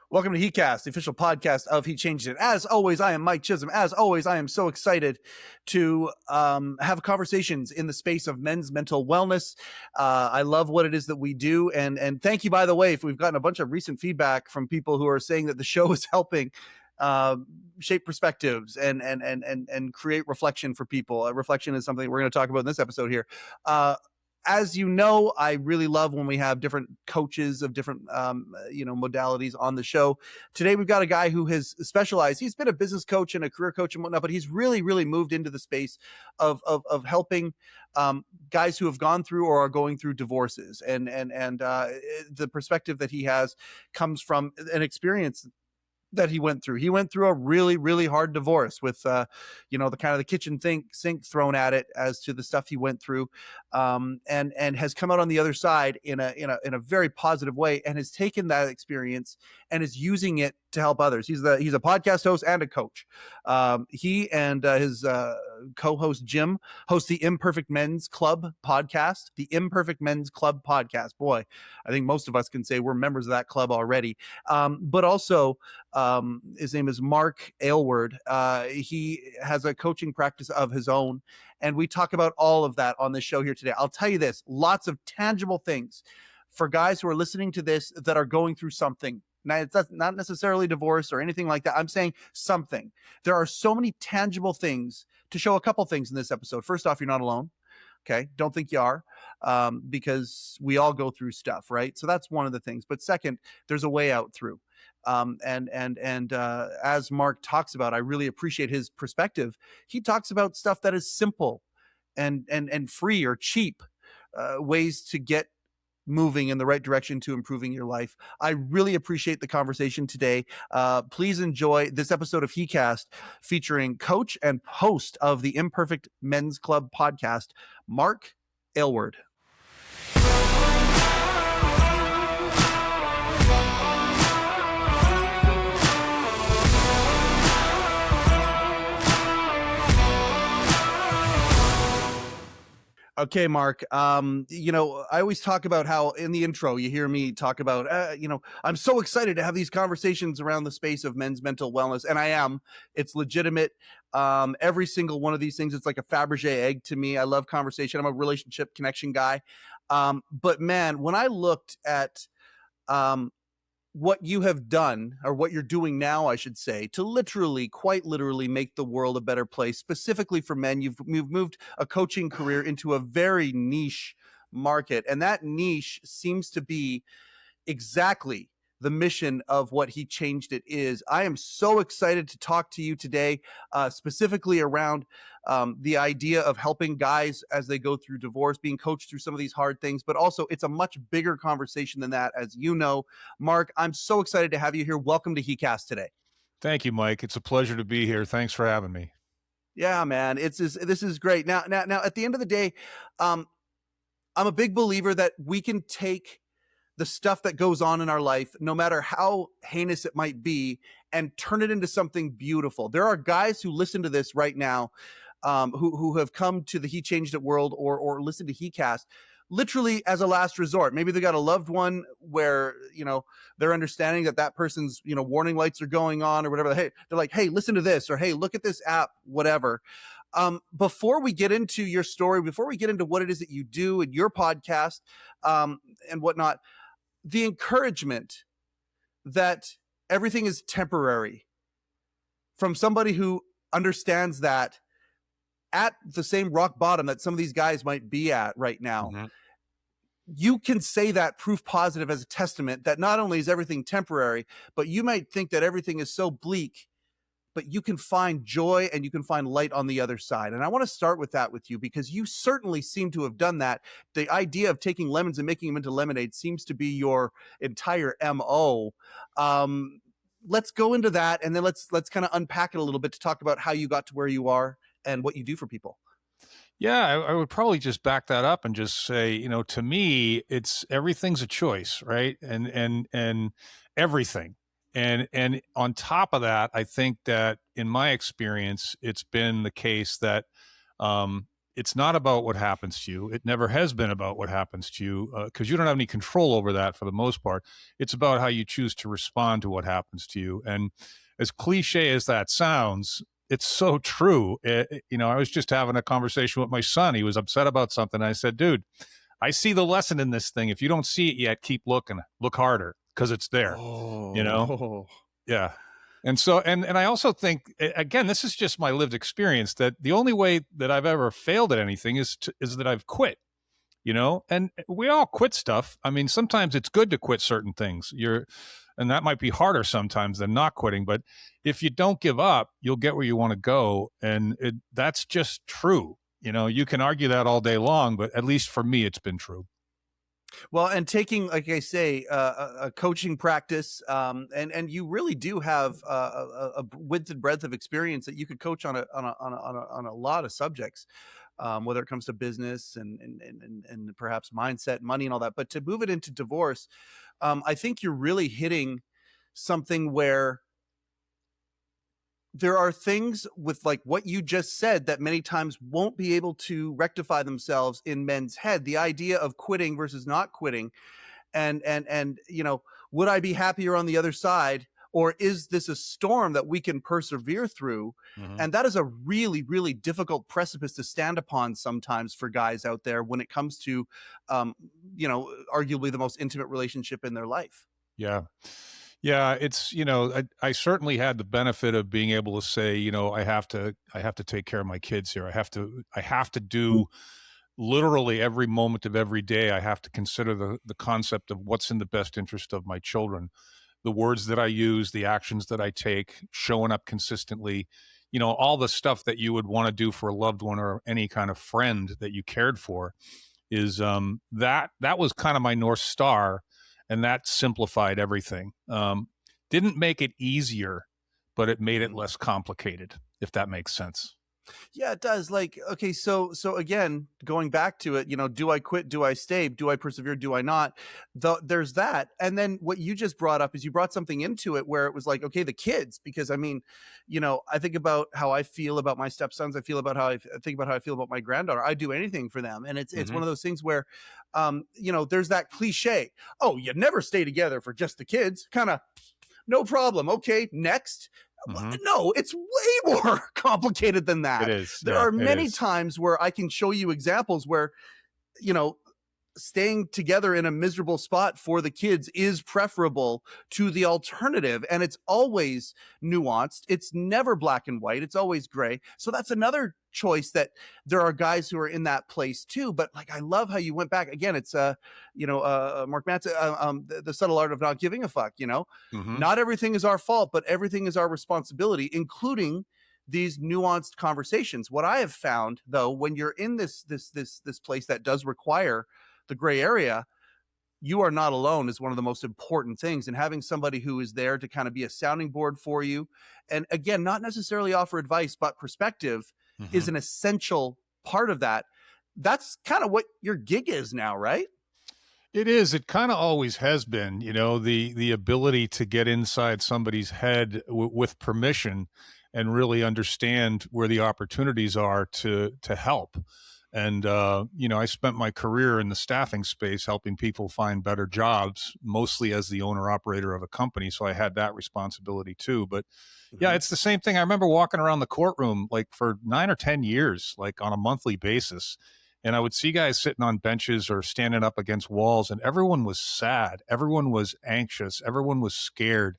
Welcome to heCast, the official podcast of He Changed It. As always, I am Mike Chisholm. As always, I am so excited to have conversations in the space of men's mental wellness. I love what it is that we do. And thank you, by the way, if we've gotten a bunch of recent feedback from people who are saying that the show is helping shape perspectives and create reflection for people. Reflection is something we're going to talk about in this episode here. As you know, I really love when we have different coaches of different, modalities on the show. Today, we've got a guy who has specialized. He's been a business coach and a career coach and whatnot, but he's really, really moved into the space of helping guys who have gone through or are going through divorces. And the perspective that he has comes from an experience that he went through. He went through a really, really hard divorce with, the kind of the kitchen sink thrown at it as to the stuff he went through, and has come out on the other side in a very positive way, and has taken that experience and is using it to help others. He's a podcast host and a coach. He and his co-host Jim host the Imperfect Men's Club podcast. The Imperfect Men's Club podcast. Boy, I think most of us can say we're members of that club already. But also, his name is Mark Aylward. He has a coaching practice of his own, and we talk about all of that on this show here today. I'll tell you this, lots of tangible things for guys who are listening to this that are going through something. Now, it's not necessarily divorce or anything like that. I'm saying something. There are so many tangible things to show a couple things in this episode. First off, you're not alone. Okay. Don't think you are, because we all go through stuff, right? So that's one of the things. But second, there's a way out through. As Mark talks about, I really appreciate his perspective. He talks about stuff that is simple and free or cheap, ways to get moving in the right direction to improving your life. I really appreciate the conversation today. Please enjoy this episode of heCast featuring coach and host of the Imperfect Men's Club podcast, Mark Aylward. Okay, Mark, I always talk about how in the intro, you hear me talk about, I'm so excited to have these conversations around the space of men's mental wellness. And I am. It's legitimate. Every single one of these things, it's like a Fabergé egg to me. I love conversation. I'm a relationship connection guy. But man, when I looked at what you have done, or what you're doing now, I should say, to quite literally make the world a better place, specifically for men. You've moved a coaching career into a very niche market. And that niche seems to be exactly the mission of what He Changed It is. I am so excited to talk to you today, specifically around the idea of helping guys as they go through divorce, being coached through some of these hard things, but also it's a much bigger conversation than that, as you know. Mark, I'm so excited to have you here. Welcome to heCast today. Thank you, Mike. It's a pleasure to be here. Thanks for having me. Yeah, man. This is great. Now, at the end of the day, I'm a big believer that we can take the stuff that goes on in our life, no matter how heinous it might be, and turn it into something beautiful. There are guys who listen to this right now, who have come to the He Changed It world or listen to heCast literally as a last resort. Maybe they got a loved one where, they're understanding that person's, warning lights are going on or whatever. Hey, they're like, hey, listen to this, or hey, look at this app, whatever. Before we get into your story, before we get into what it is that you do in your podcast, and whatnot, the encouragement that everything is temporary from somebody who understands that at the same rock bottom that some of these guys might be at right now. Mm-hmm. You can say that proof positive as a testament that not only is everything temporary, but you might think that everything is so bleak, but you can find joy and you can find light on the other side. And I want to start with that with you, because you certainly seem to have done that. The idea of taking lemons and making them into lemonade seems to be your entire MO. Let's go into that, and then let's kind of unpack it a little bit to talk about how you got to where you are and what you do for people. Yeah, I would probably just back that up and just say, to me, everything's a choice, right? And everything. And on top of that, I think that in my experience, it's been the case that it's not about what happens to you. It never has been about what happens to you, because you don't have any control over that for the most part. It's about how you choose to respond to what happens to you. And as cliche as that sounds, it's so true. I was just having a conversation with my son. He was upset about something. I said, dude, I see the lesson in this thing. If you don't see it yet, keep looking, look harder, because it's there, Yeah. And so, and I also think, again, this is just my lived experience, that the only way that I've ever failed at anything is that I've quit, and we all quit stuff. I mean, sometimes it's good to quit certain things. And that might be harder sometimes than not quitting. But if you don't give up, you'll get where you want to go. And that's just true. You can argue that all day long, but at least for me, it's been true. Well, and taking, like I say, a coaching practice, and you really do have a width and breadth of experience that you could coach on a lot of subjects, whether it comes to business and perhaps mindset, money, and all that. But to move it into divorce, I think you're really hitting something where there are things with like what you just said that many times won't be able to rectify themselves in men's head. The idea of quitting versus not quitting, and would I be happier on the other side, or is this a storm that we can persevere through? Mm-hmm. And that is a really, really difficult precipice to stand upon sometimes for guys out there when it comes to, arguably the most intimate relationship in their life. Yeah. Yeah, it's, I certainly had the benefit of being able to say, I have to take care of my kids here. I have to do literally every moment of every day. I have to consider the concept of what's in the best interest of my children, the words that I use, the actions that I take, showing up consistently, all the stuff that you would want to do for a loved one or any kind of friend that you cared for is that was kind of my North Star. And that simplified everything. Didn't make it easier, but it made it less complicated, if that makes sense. Yeah, it does. Like, okay, so again, going back to it, do I quit? Do I stay? Do I persevere? Do I not? There's that. And then what you just brought up is you brought something into it where it was like, okay, the kids, because I mean, I think about how I feel about my stepsons. I feel about how I think about how I feel about my granddaughter. I do anything for them. And it's one of those things where, there's that cliche. Oh, you never stay together for just the kids. Kind of no problem. Okay, next. Mm-hmm. No, it's way more complicated than that. It is. There are many times where I can show you examples where, staying together in a miserable spot for the kids is preferable to the alternative. And it's always nuanced. It's never black and white. It's always gray. So that's another choice that there are guys who are in that place too. But like, I love how you went back again. It's Mark Manson, the subtle art of not giving a fuck, mm-hmm. Not everything is our fault, but everything is our responsibility, including these nuanced conversations. What I have found though, when you're in this place that does require the gray area, you are not alone is one of the most important things. And having somebody who is there to kind of be a sounding board for you. And again, not necessarily offer advice, but perspective mm-hmm. is an essential part of that. That's kind of what your gig is now, right? It is. It kind of always has been, the ability to get inside somebody's head with permission and really understand where the opportunities are to help. And, I spent my career in the staffing space helping people find better jobs, mostly as the owner operator of a company. So I had that responsibility too. But yeah, it's the same thing. I remember walking around the courtroom like for 9 or 10 years, like on a monthly basis. And I would see guys sitting on benches or standing up against walls, and everyone was sad. Everyone was anxious. Everyone was scared.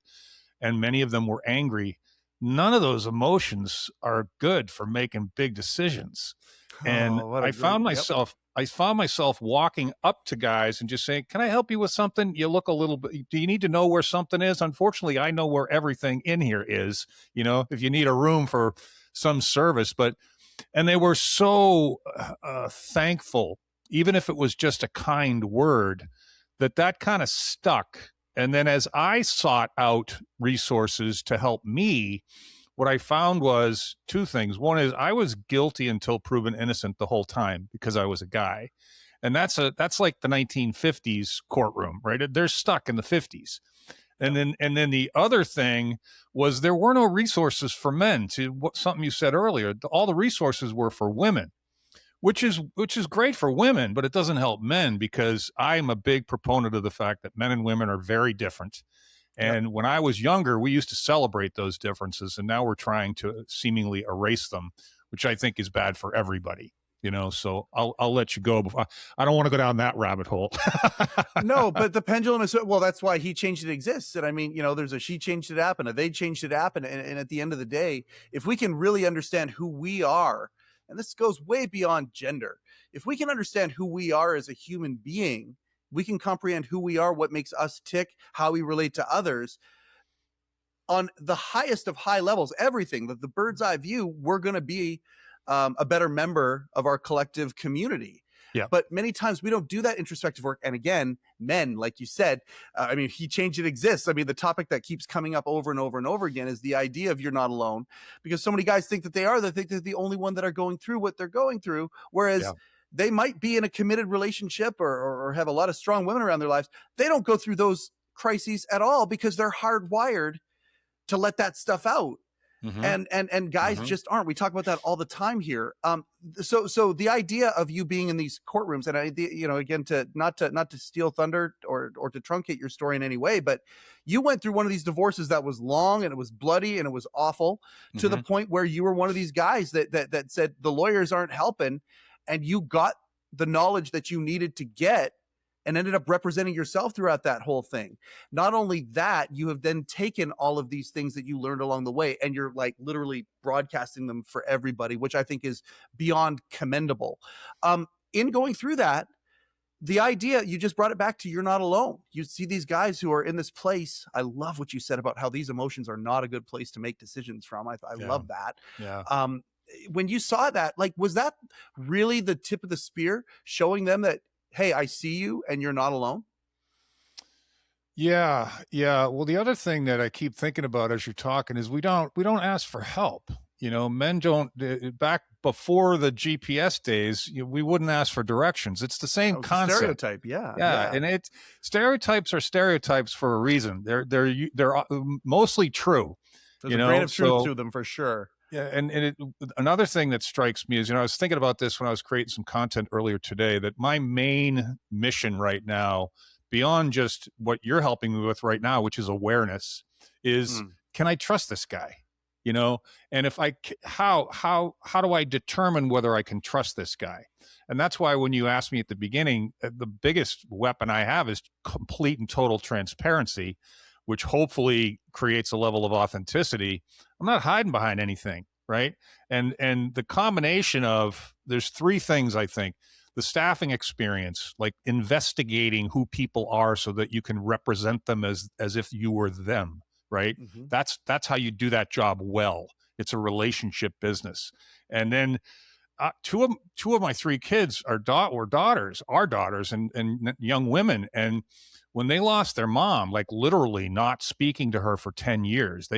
And many of them were angry. None of those emotions are good for making big decisions. And I found myself walking up to guys and just saying, can I help you with something? You look a little bit, do you need to know where something is? Unfortunately, I know where everything in here is, if you need a room for some service, and they were so thankful, even if it was just a kind word, that kind of stuck. And then as I sought out resources to help me, what I found was two things. One is I was guilty until proven innocent the whole time because I was a guy. And that's like the 1950s courtroom, right? They're stuck in the 50s. And then the other thing was there were no resources for men, to something you said earlier. All the resources were for women. which is great for women, but it doesn't help men, because I'm a big proponent of the fact that men and women are very different. Yep. And when I was younger, we used to celebrate those differences, and now we're trying to seemingly erase them, which I think is bad for everybody. So I'll let you go before I don't want to go down that rabbit hole. No, but the pendulum is, well, that's why He Changed It exists. And I mean, there's a She Changed It app and a They Changed It app. And at the end of the day, if we can really understand who we are, and this goes way beyond gender, if we can understand who we are as a human being, we can comprehend who we are, what makes us tick, how we relate to others on the highest of high levels, everything, the bird's eye view, we're going to be a better member of our collective community. Yeah. But many times we don't do that introspective work. And again, men, like you said, I mean, He Changed It exists. I mean, the topic that keeps coming up over and over and over again is the idea of you're not alone, because so many guys think that they are. They think they're the only one that are going through what they're going through, whereas they might be in a committed relationship or have a lot of strong women around their lives. They don't go through those crises at all because they're hardwired to let that stuff out. Mm-hmm. And guys just aren't. We talk about that all the time here. So the idea of you being in these courtrooms, and again, to not to steal thunder or to truncate your story in any way, but you went through one of these divorces that was long and it was bloody and it was awful, to the point where you were one of these guys that said the lawyers aren't helping, and you got the knowledge that you needed to get and ended up representing yourself throughout that whole thing. Not only that, you have then taken all of these things that you learned along the way, and you're like literally broadcasting them for everybody, which I think is beyond commendable. In going through that, the idea, you just brought it back to you're not alone. You see these guys who are in this place. I love what you said about how these emotions are not a good place to make decisions from. I love that. Yeah. When you saw that, like, was that really the tip of the spear, showing them that, hey, I see you and you're not alone? Yeah. Well, the other thing that I keep thinking about as you're talking is we don't ask for help. Men don't. Back before the GPS days, we wouldn't ask for directions. It's the same concept. Stereotype, yeah. And stereotypes are stereotypes for a reason. They're mostly true. There's a grain of truth to them for sure. Yeah, and another thing that strikes me is, I was thinking about this when I was creating some content earlier today, that my main mission right now, beyond just what you're helping me with right now, which is awareness, is can I trust this guy? And if how do I determine whether I can trust this guy? And that's why when you asked me at the beginning, the biggest weapon I have is complete and total transparency, which hopefully creates a level of authenticity. I'm not hiding behind anything, right? And the combination of, there's three things, I think. The staffing experience, like investigating who people are so that you can represent them as if you were them, right? Mm-hmm. That's how you do that job well. It's a relationship business. And then two of my three kids were daughters, and young women. And when they lost their mom, like literally not speaking to her for 10 years,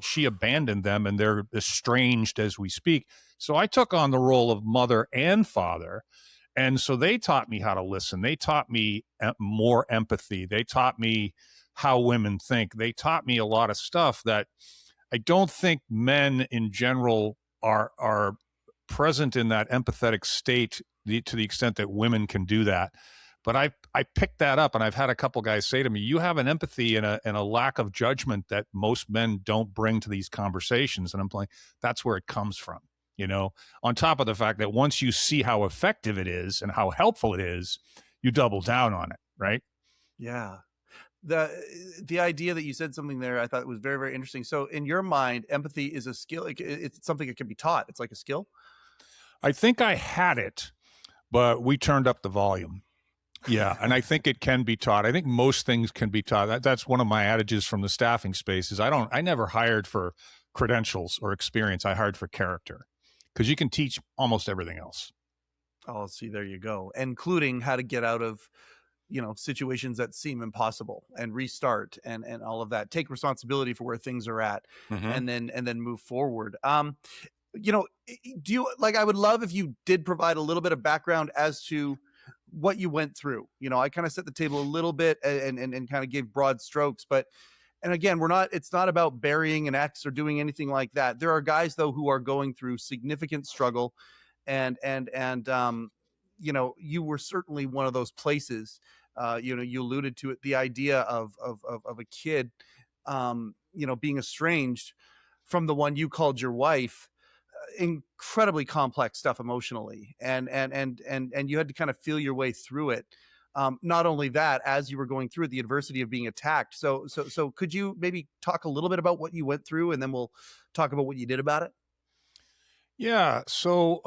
she abandoned them, and they're estranged as we speak. So I took on the role of mother and father. And so they taught me how to listen. They taught me more empathy. They taught me how women think. They taught me a lot of stuff that I don't think men in general are present in that empathetic state to the extent that women can do that. But I picked that up, and I've had a couple guys say to me, you have an empathy and a lack of judgment that most men don't bring to these conversations. And I'm like, that's where it comes from, on top of the fact that once you see how effective it is and how helpful it is, you double down on it, right? Yeah. The idea that you said something there, I thought was very, very interesting. So in your mind, empathy is a skill. It's something that can be taught. It's like a skill. I think I had it, but we turned up the volume. Yeah, and I think it can be taught. I think most things can be taught. That's one of my adages from the staffing space is I never hired for credentials or experience. I hired for character, because you can teach almost everything else. Oh, see, there you go. Including how to get out of, situations that seem impossible and restart and all of that. Take responsibility for where things are at, and then move forward. Do you I would love if you did provide a little bit of background as to what you went through. I kind of set the table a little bit and kind of gave broad strokes, but, and again, it's not about burying an ex or doing anything like that. There are guys though who are going through significant struggle, and you were certainly one of those places. You alluded to it, the idea of a kid, being estranged from the one you called your wife. Incredibly complex stuff emotionally, and you had to kind of feel your way through it. Not only that, as you were going through it, the adversity of being attacked. So could you maybe talk a little bit about what you went through, and then we'll talk about what you did about it? Yeah. So,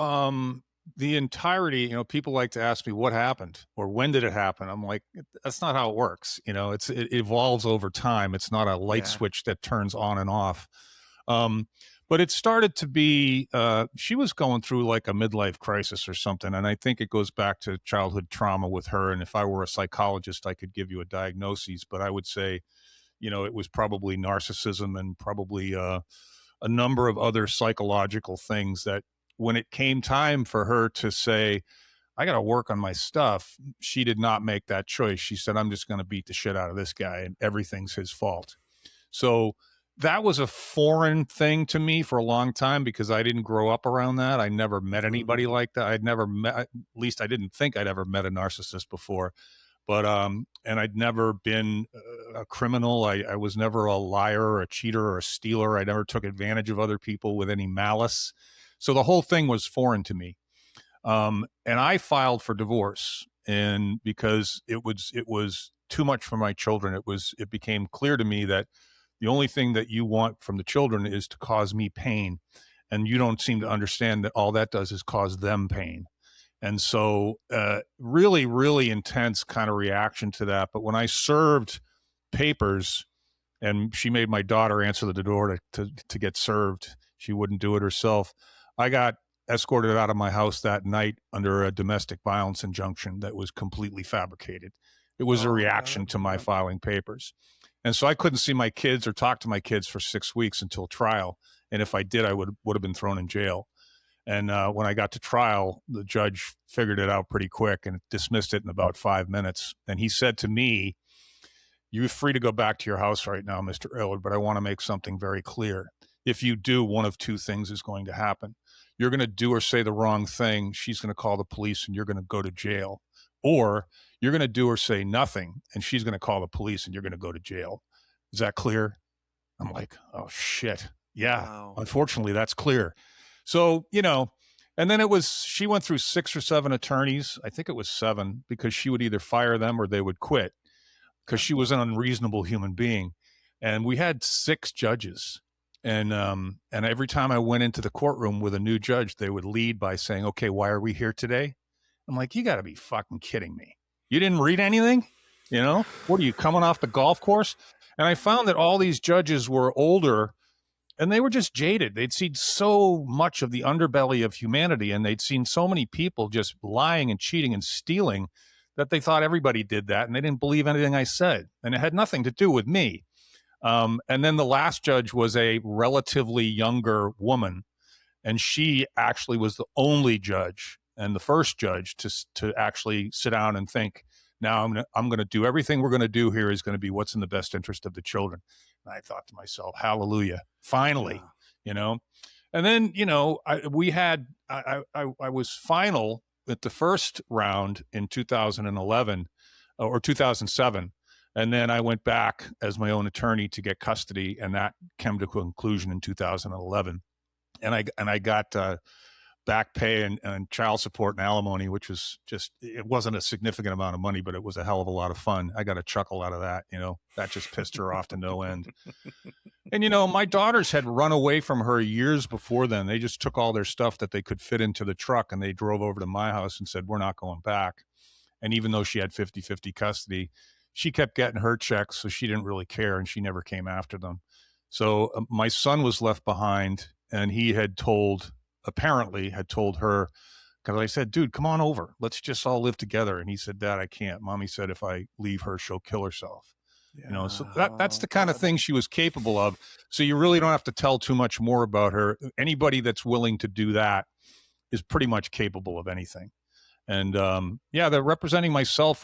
the entirety, people like to ask me what happened or when did it happen? I'm like, that's not how it works. It evolves over time. It's not a light Yeah. switch that turns on and off. But it started to be, she was going through like a midlife crisis or something. And I think it goes back to childhood trauma with her. And if I were a psychologist, I could give you a diagnosis, but I would say, it was probably narcissism and probably, a number of other psychological things that when it came time for her to say, I got to work on my stuff, she did not make that choice. She said, I'm just going to beat the shit out of this guy and everything's his fault. So that was a foreign thing to me for a long time because I didn't grow up around that. I never met anybody like that. I'd never met, at least I didn't think I'd ever met a narcissist before. But and I'd never been a criminal. I was never a liar or a cheater or a stealer. I never took advantage of other people with any malice. So the whole thing was foreign to me. And I filed for divorce, and because it was too much for my children. It became clear to me that the only thing that you want from the children is to cause me pain, and you don't seem to understand that all that does is cause them pain. And so really, really intense kind of reaction to that. But when I served papers and she made my daughter answer the door to get served, she wouldn't do it herself. I got escorted out of my house that night under a domestic violence injunction that was completely fabricated. It was a reaction to my filing papers. And so I couldn't see my kids or talk to my kids for 6 weeks until trial. And if I did, I would have been thrown in jail. And when I got to trial, the judge figured it out pretty quick and dismissed it in about 5 minutes. And he said to me, you're free to go back to your house right now, Mr. Aylward, but I want to make something very clear. If you do, one of two things is going to happen. You're going to do or say the wrong thing. She's going to call the police and you're going to go to jail. Or you're going to do or say nothing and she's going to call the police and you're going to go to jail. Is that clear? I'm like, oh, shit. Yeah, wow. Unfortunately, that's clear. So, and then she went through 6 or 7 attorneys. I think it was 7 because she would either fire them or they would quit because she was an unreasonable human being. And we had 6 judges. And every time I went into the courtroom with a new judge, they would lead by saying, okay, why are we here today? I'm like, you got to be fucking kidding me. You didn't read anything? What are you, coming off the golf course? And I found that all these judges were older and they were just jaded. They'd seen so much of the underbelly of humanity and they'd seen so many people just lying and cheating and stealing that they thought everybody did that and they didn't believe anything I said. And it had nothing to do with me. And then the last judge was a relatively younger woman, and she actually was the only judge and the first judge to actually sit down and think, now I'm going to do everything we're going to do here is going to be what's in the best interest of the children. And I thought to myself, hallelujah, finally, And then, I was final at the first round in 2011 or 2007. And then I went back as my own attorney to get custody, and that came to a conclusion in 2011. And I got back pay and child support and alimony, which was it wasn't a significant amount of money, but it was a hell of a lot of fun. I got a chuckle out of that. That just pissed her off to no end. And, my daughters had run away from her years before then. They just took all their stuff that they could fit into the truck and they drove over to my house and said, we're not going back. And even though she had 50-50 custody, she kept getting her checks, so she didn't really care, and she never came after them. So my son was left behind, and he apparently had told her, because I said, dude, come on over. Let's just all live together. And he said, Dad, I can't. Mommy said if I leave her, she'll kill herself. Yeah. So that's the kind of thing she was capable of. So you really don't have to tell too much more about her. Anybody that's willing to do that is pretty much capable of anything. And the representing myself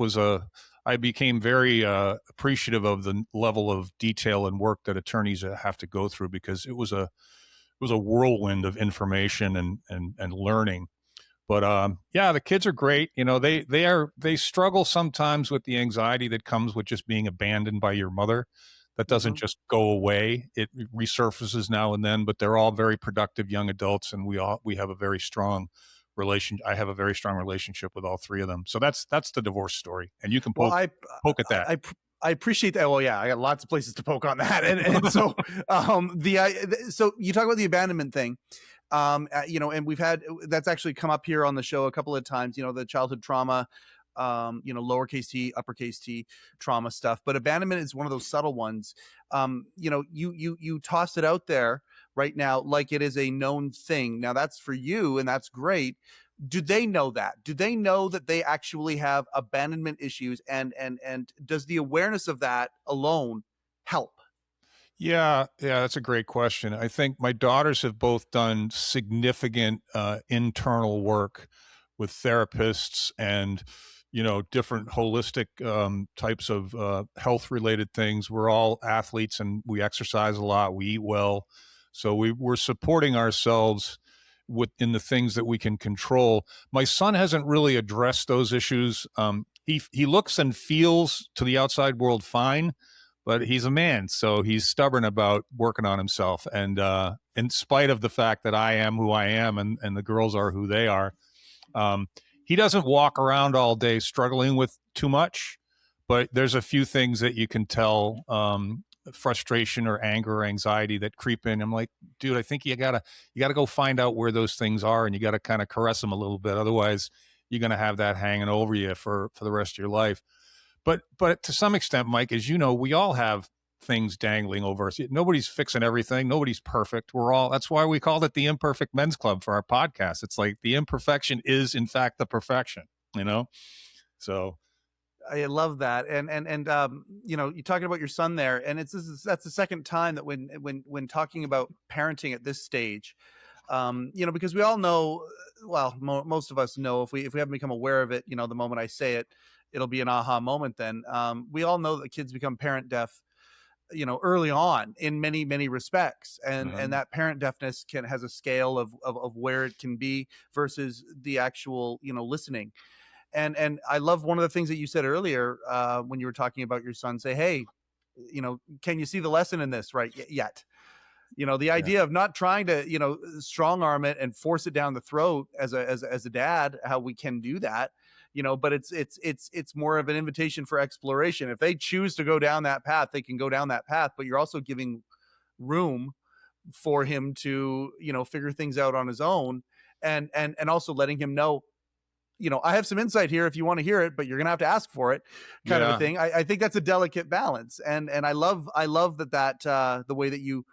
I became very appreciative of the level of detail and work that attorneys have to go through, because it was a whirlwind of information and learning. But yeah, the kids are great. You know, they struggle sometimes with the anxiety that comes with just being abandoned by your mother. That doesn't Hmm. just go away. It resurfaces now and then, but they're all very productive young adults, and we have a very strong relation. I have a very strong relationship with all three of them. So that's the divorce story, and you can Well, poke at that. I, I appreciate that. Well, yeah, I got lots of places to poke on that, and so so you talk about the abandonment thing. And we've had that's actually come up here on the show a couple of times. The childhood trauma, lowercase t, uppercase t trauma stuff. But abandonment is one of those subtle ones. You tossed it out there right now like it is a known thing. Now that's for you, and that's great. Do they know that? Do they know that they actually have abandonment issues? And does the awareness of that alone help? Yeah, that's a great question. I think my daughters have both done significant internal work with therapists and different holistic types of health related things. We're all athletes and we exercise a lot. We eat well, so we're supporting ourselves within the things that we can control. My son hasn't really addressed those issues. He looks and feels to the outside world fine, but he's a man, so he's stubborn about working on himself. And in spite of the fact that I am who I am and the girls are who they are, he doesn't walk around all day struggling with too much. But there's a few things that you can tell, frustration or anger or anxiety that creep in. I'm like, dude, I think you gotta go find out where those things are, and you gotta kind of caress them a little bit. Otherwise, you're gonna have that hanging over you for the rest of your life. But to some extent, Mike, as you know, we all have things dangling over us. Nobody's fixing everything. Nobody's perfect. That's why we called it the Imperfect Men's Club for our podcast. It's like the imperfection is in fact the perfection, So I love that. You're talking about your son there, and that's the second time that when talking about parenting at this stage, because we all know, well, most of us know, if we haven't become aware of it, the moment I say it, it'll be an aha moment. Then we all know that kids become parent deaf, early on in many, many respects. And that parent deafness has a scale of where it can be versus the actual, listening. And I love one of the things that you said earlier, when you were talking about your son. Say, hey, can you see the lesson in this right yet? The idea of not trying to, strong arm it and force it down the throat as a dad, how we can do that, but it's more of an invitation for exploration. If they choose to go down that path, they can go down that path, but you're also giving room for him to, figure things out on his own, and also letting him know, I have some insight here if you want to hear it, but you're going to have to ask for it, kind of a thing. I think that's a delicate balance. And I love that the way that you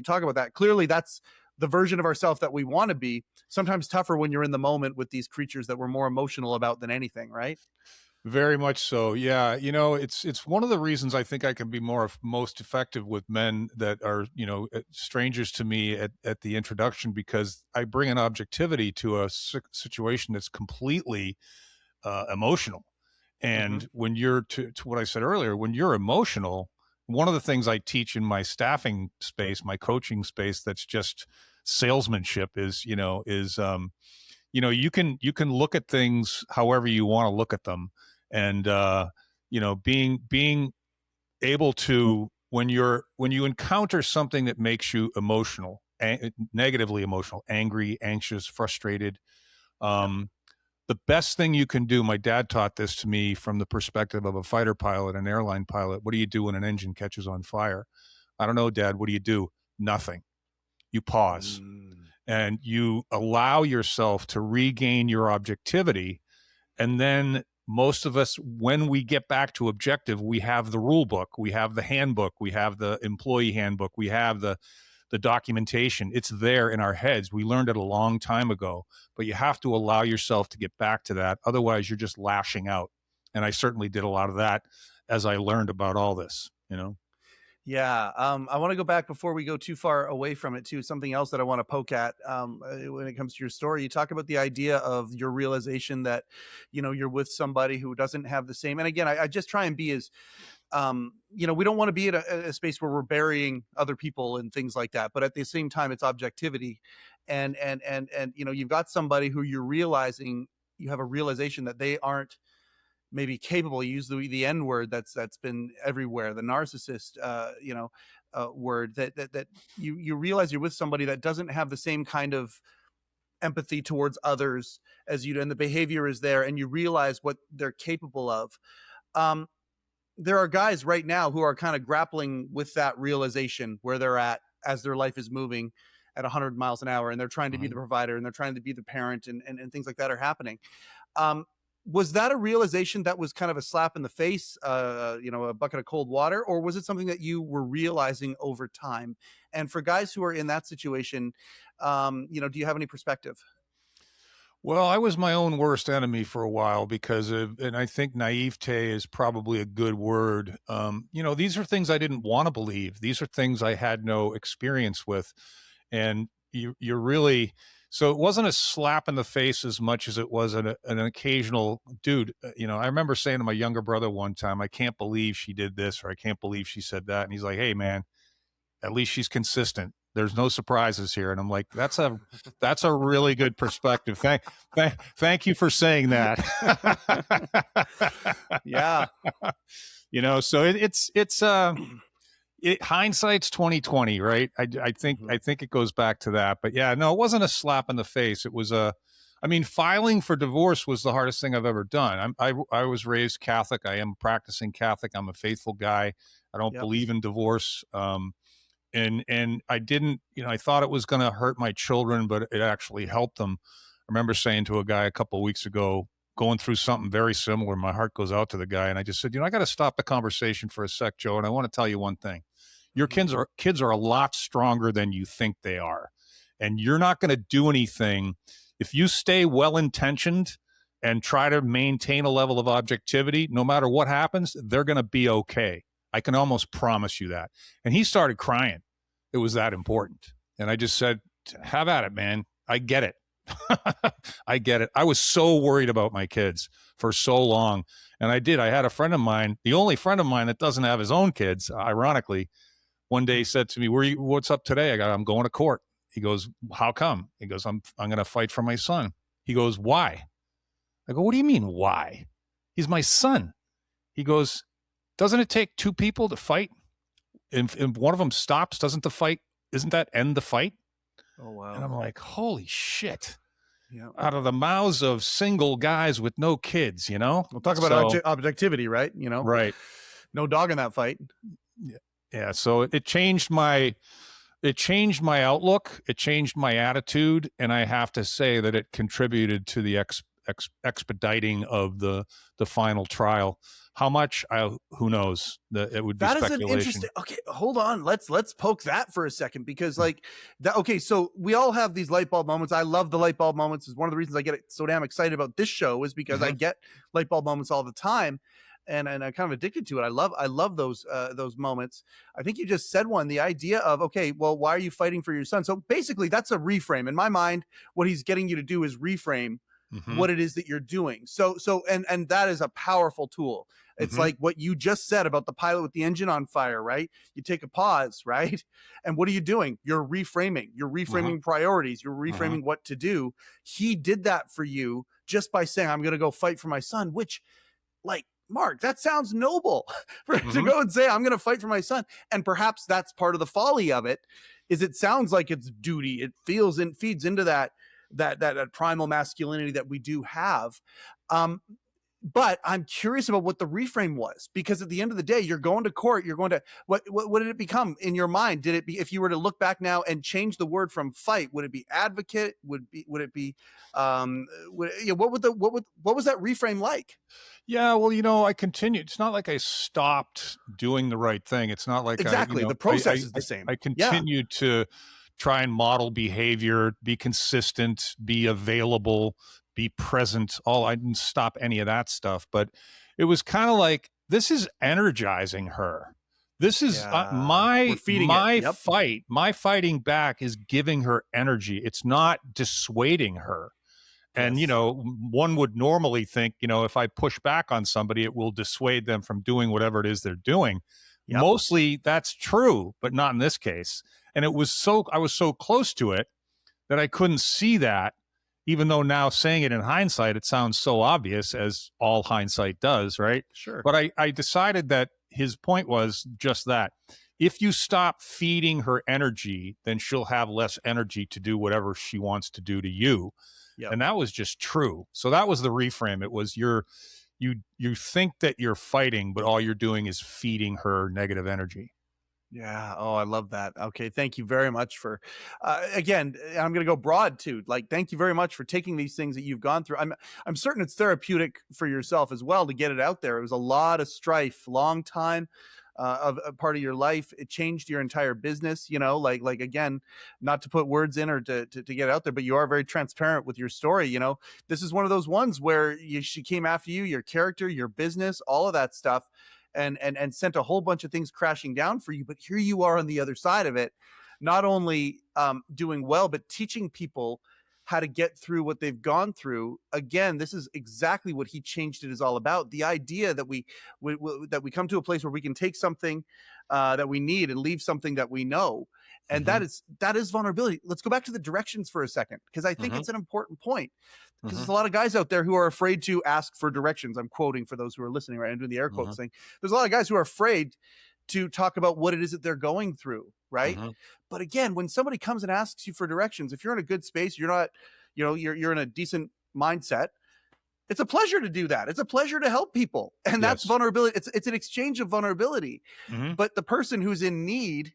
talk about that. Clearly that's the version of ourselves that we want to be. Sometimes tougher when you're in the moment with these creatures that we're more emotional about than anything, right? Very much so. Yeah. It's one of the reasons I think I can be most effective with men that are, strangers to me at the introduction, because I bring an objectivity to a situation that's completely emotional. And when you're to what I said earlier, when you're emotional, one of the things I teach in my staffing space, my coaching space, that's just salesmanship is you can look at things however you want to look at them. And being able to, when you encounter something that makes you emotional, negatively emotional, angry, anxious, frustrated, the best thing you can do, my dad taught this to me from the perspective of a fighter pilot, an airline pilot. What do you do when an engine catches on fire? I don't know, Dad. What do you do? Nothing. You pause and you allow yourself to regain your objectivity. And then most of us, when we get back to objective, we have the rule book, we have the handbook, we have the employee handbook, we have the documentation. It's there in our heads. We learned it a long time ago, but you have to allow yourself to get back to that. Otherwise, you're just lashing out. And I certainly did a lot of that as I learned about all this, Yeah. I want to go back before we go too far away from it to something else that I want to poke at. When it comes to your story, you talk about the idea of your realization that, you're with somebody who doesn't have the same. And again, I just try and be as we don't want to be at a space where we're burying other people and things like that. But at the same time, it's objectivity. And you've got somebody who you have a realization that they aren't maybe capable. You use the N word that's been everywhere, the narcissist, word that you realize you're with somebody that doesn't have the same kind of empathy towards others as you do, and the behavior is there, and you realize what they're capable of. There are guys right now who are kind of grappling with that realization where they're at as their life is moving at 100 miles an hour, and they're trying to be the provider, and they're trying to be the parent, and things like that are happening. Was that a realization that was kind of a slap in the face, a bucket of cold water, or was it something that you were realizing over time? And for guys who are in that situation, do you have any perspective? Well, I was my own worst enemy for a while and I think naivete is probably a good word. These are things I didn't want to believe. These are things I had no experience with. And you're really, so it wasn't a slap in the face as much as it was an occasional dude. I remember saying to my younger brother one time, I can't believe she did this, or I can't believe she said that. And he's like, hey man, at least she's consistent. There's no surprises here. And I'm like, that's a really good perspective. Thank you for saying that. Yeah. So it's hindsight's 2020, right? I think it goes back to that, but yeah, no, it wasn't a slap in the face. It was filing for divorce was the hardest thing I've ever done. I was raised Catholic. I am a practicing Catholic. I'm a faithful guy. I don't believe in divorce. And I didn't, I thought it was going to hurt my children, but it actually helped them. I remember saying to a guy a couple of weeks ago, going through something very similar, my heart goes out to the guy. And I just said, I got to stop the conversation for a sec, Joe. And I want to tell you one thing. Your kids are a lot stronger than you think they are. And you're not going to do anything. If you stay well-intentioned and try to maintain a level of objectivity, no matter what happens, they're going to be okay. I can almost promise you that. And he started crying. It was that important. And I just said, have at it, man. I get it. I get it. I was so worried about my kids for so long. And I did. I had a friend of mine, the only friend of mine that doesn't have his own kids, ironically, one day he said to me, what's up today? I'm going to court. He goes, how come? He goes, I'm going to fight for my son. He goes, why? I go, what do you mean, why? He's my son. He goes, doesn't it take two people to fight? If one of them stops, doesn't that end the fight? Oh, wow. And I'm like, holy shit. Yeah. Out of the mouths of single guys with no kids, We'll talk about objectivity, right? Right. No dog in that fight. Yeah. So it changed my outlook. It changed my attitude. And I have to say that it contributed to the expediting of the final trial. How much? Who knows? It would be that speculation. Is an interesting. Okay, hold on. Let's poke that for a second, because that. Okay, so we all have these light bulb moments. I love the light bulb moments. Is one of the reasons I get so damn excited about this show, is because I get light bulb moments all the time, and I'm kind of addicted to it. I love those moments. I think you just said one. The idea of, okay, well, why are you fighting for your son? So basically, that's a reframe in my mind. What he's getting you to do is reframe what it is that you're doing. So and that is a powerful tool. It's like what you just said about the pilot with the engine on fire, right? You take a pause, right? And what are you doing? You're reframing. You're reframing priorities. You're reframing what to do. He did that for you just by saying, I'm going to go fight for my son, which, like, Mark, that sounds noble to go and say, I'm going to fight for my son. And perhaps that's part of the folly of it, is it sounds like it's duty. It feeds into that primal masculinity that we do have. But I'm curious about what the reframe was, because at the end of the day, you're going to court. You're going to, what did it become in your mind? Did it be, if you were to look back now and change the word from fight, would it be advocate? Would it be, what was that reframe like? Yeah, well, I continued. It's not like I stopped doing the right thing. It's not like the process is the same. I continued to try and model behavior, be consistent, be available, be present. I didn't stop any of that stuff, but it was kind of like, this is energizing her. This is my fight. My fighting back is giving her energy. It's not dissuading her. And, Yes. one would normally think, if I push back on somebody, it will dissuade them from doing whatever it is they're doing. Yep. Mostly that's true, but not in this case. And I was so close to it that I couldn't see that, even though now saying it in hindsight, it sounds so obvious, as all hindsight does, right? Sure. But I decided that his point was just that. If you stop feeding her energy, then she'll have less energy to do whatever she wants to do to you. Yep. And that was just true. So that was the reframe. It was you think that you're fighting, but all you're doing is feeding her negative energy. Yeah. Oh, I love that. Okay. Thank you very much for, again, I'm going to go broad too. Like, thank you very much for taking these things that you've gone through. I'm certain it's therapeutic for yourself as well to get it out there. It was a lot of strife, long time of a part of your life. It changed your entire business, like again, not to put words in or to get out there, but you are very transparent with your story. This is one of those ones where she came after you, your character, your business, all of that stuff. And sent a whole bunch of things crashing down for you. But here you are on the other side of it, not only doing well, but teaching people how to get through what they've gone through. Again, this is exactly what He Changed It is all about. The idea that we come to a place where we can take something that we need and leave something that we know. And that is vulnerability. Let's go back to the directions for a second, because I think it's an important point. Because there's a lot of guys out there who are afraid to ask for directions. I'm quoting for those who are listening, right? I'm doing the air quotes thing. There's a lot of guys who are afraid to talk about what it is that they're going through, right? But again, when somebody comes and asks you for directions, if you're in a good space, you're not, you're in a decent mindset, it's a pleasure to do that. It's a pleasure to help people. And that's vulnerability. It's an exchange of vulnerability. But the person who's in need,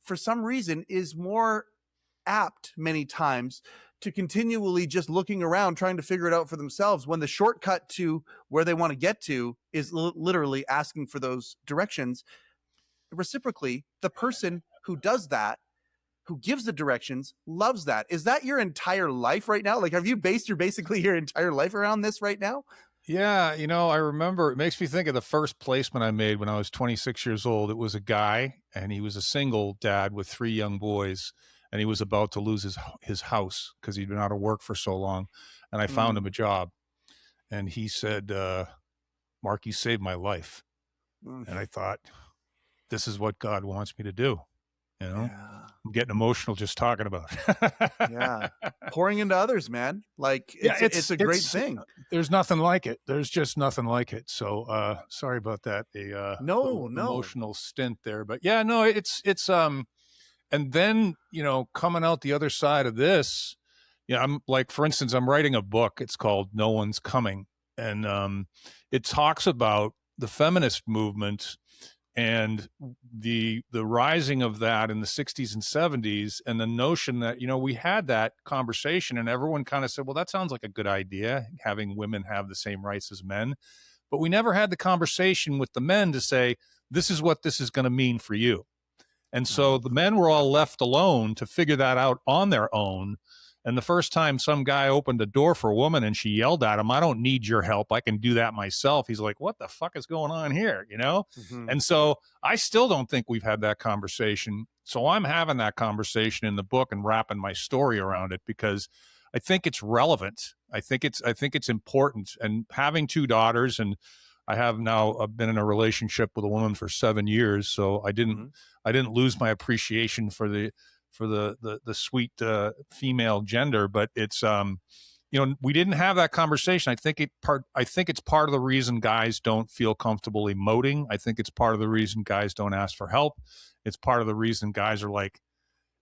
for some reason, is more apt many times to continually just looking around, trying to figure it out for themselves, when the shortcut to where they want to get to is literally asking for those directions. Reciprocally, the person who does that, who gives the directions, loves that. Is that your entire life right now? Like, have you based basically your entire life around this right now? Yeah. I remember, it makes me think of the first placement I made when I was 26 years old. It was a guy, and he was a single dad with 3 young boys. And he was about to lose his house because he'd been out of work for so long. And I found him a job. And he said, Mark, you saved my life. And I thought, this is what God wants me to do. I'm getting emotional just talking about it. Pouring into others, man. Like, it's a great thing. There's nothing like it. There's just nothing like it. So sorry about that. No emotional stint there. But yeah, no, it's and then, coming out the other side of this, I'm like, for instance, I'm writing a book. It's called No One's Coming. And it talks about the feminist movement and the rising of that in the 60s and 70s, and the notion that, we had that conversation and everyone kind of said, well, that sounds like a good idea, having women have the same rights as men. But we never had the conversation with the men to say, this is what this is going to mean for you. And so the men were all left alone to figure that out on their own. And the first time some guy opened a door for a woman and she yelled at him, I don't need your help, I can do that myself. He's like, what the fuck is going on here? And so I still don't think we've had that conversation. So I'm having that conversation in the book and wrapping my story around it, because I think it's relevant. I think it's important. And having 2 daughters, and I have now been in a relationship with a woman for 7 years. So I didn't lose my appreciation for the sweet female gender, but it's we didn't have that conversation. I think it's part of the reason guys don't feel comfortable emoting. I think it's part of the reason guys don't ask for help. It's part of the reason guys are like,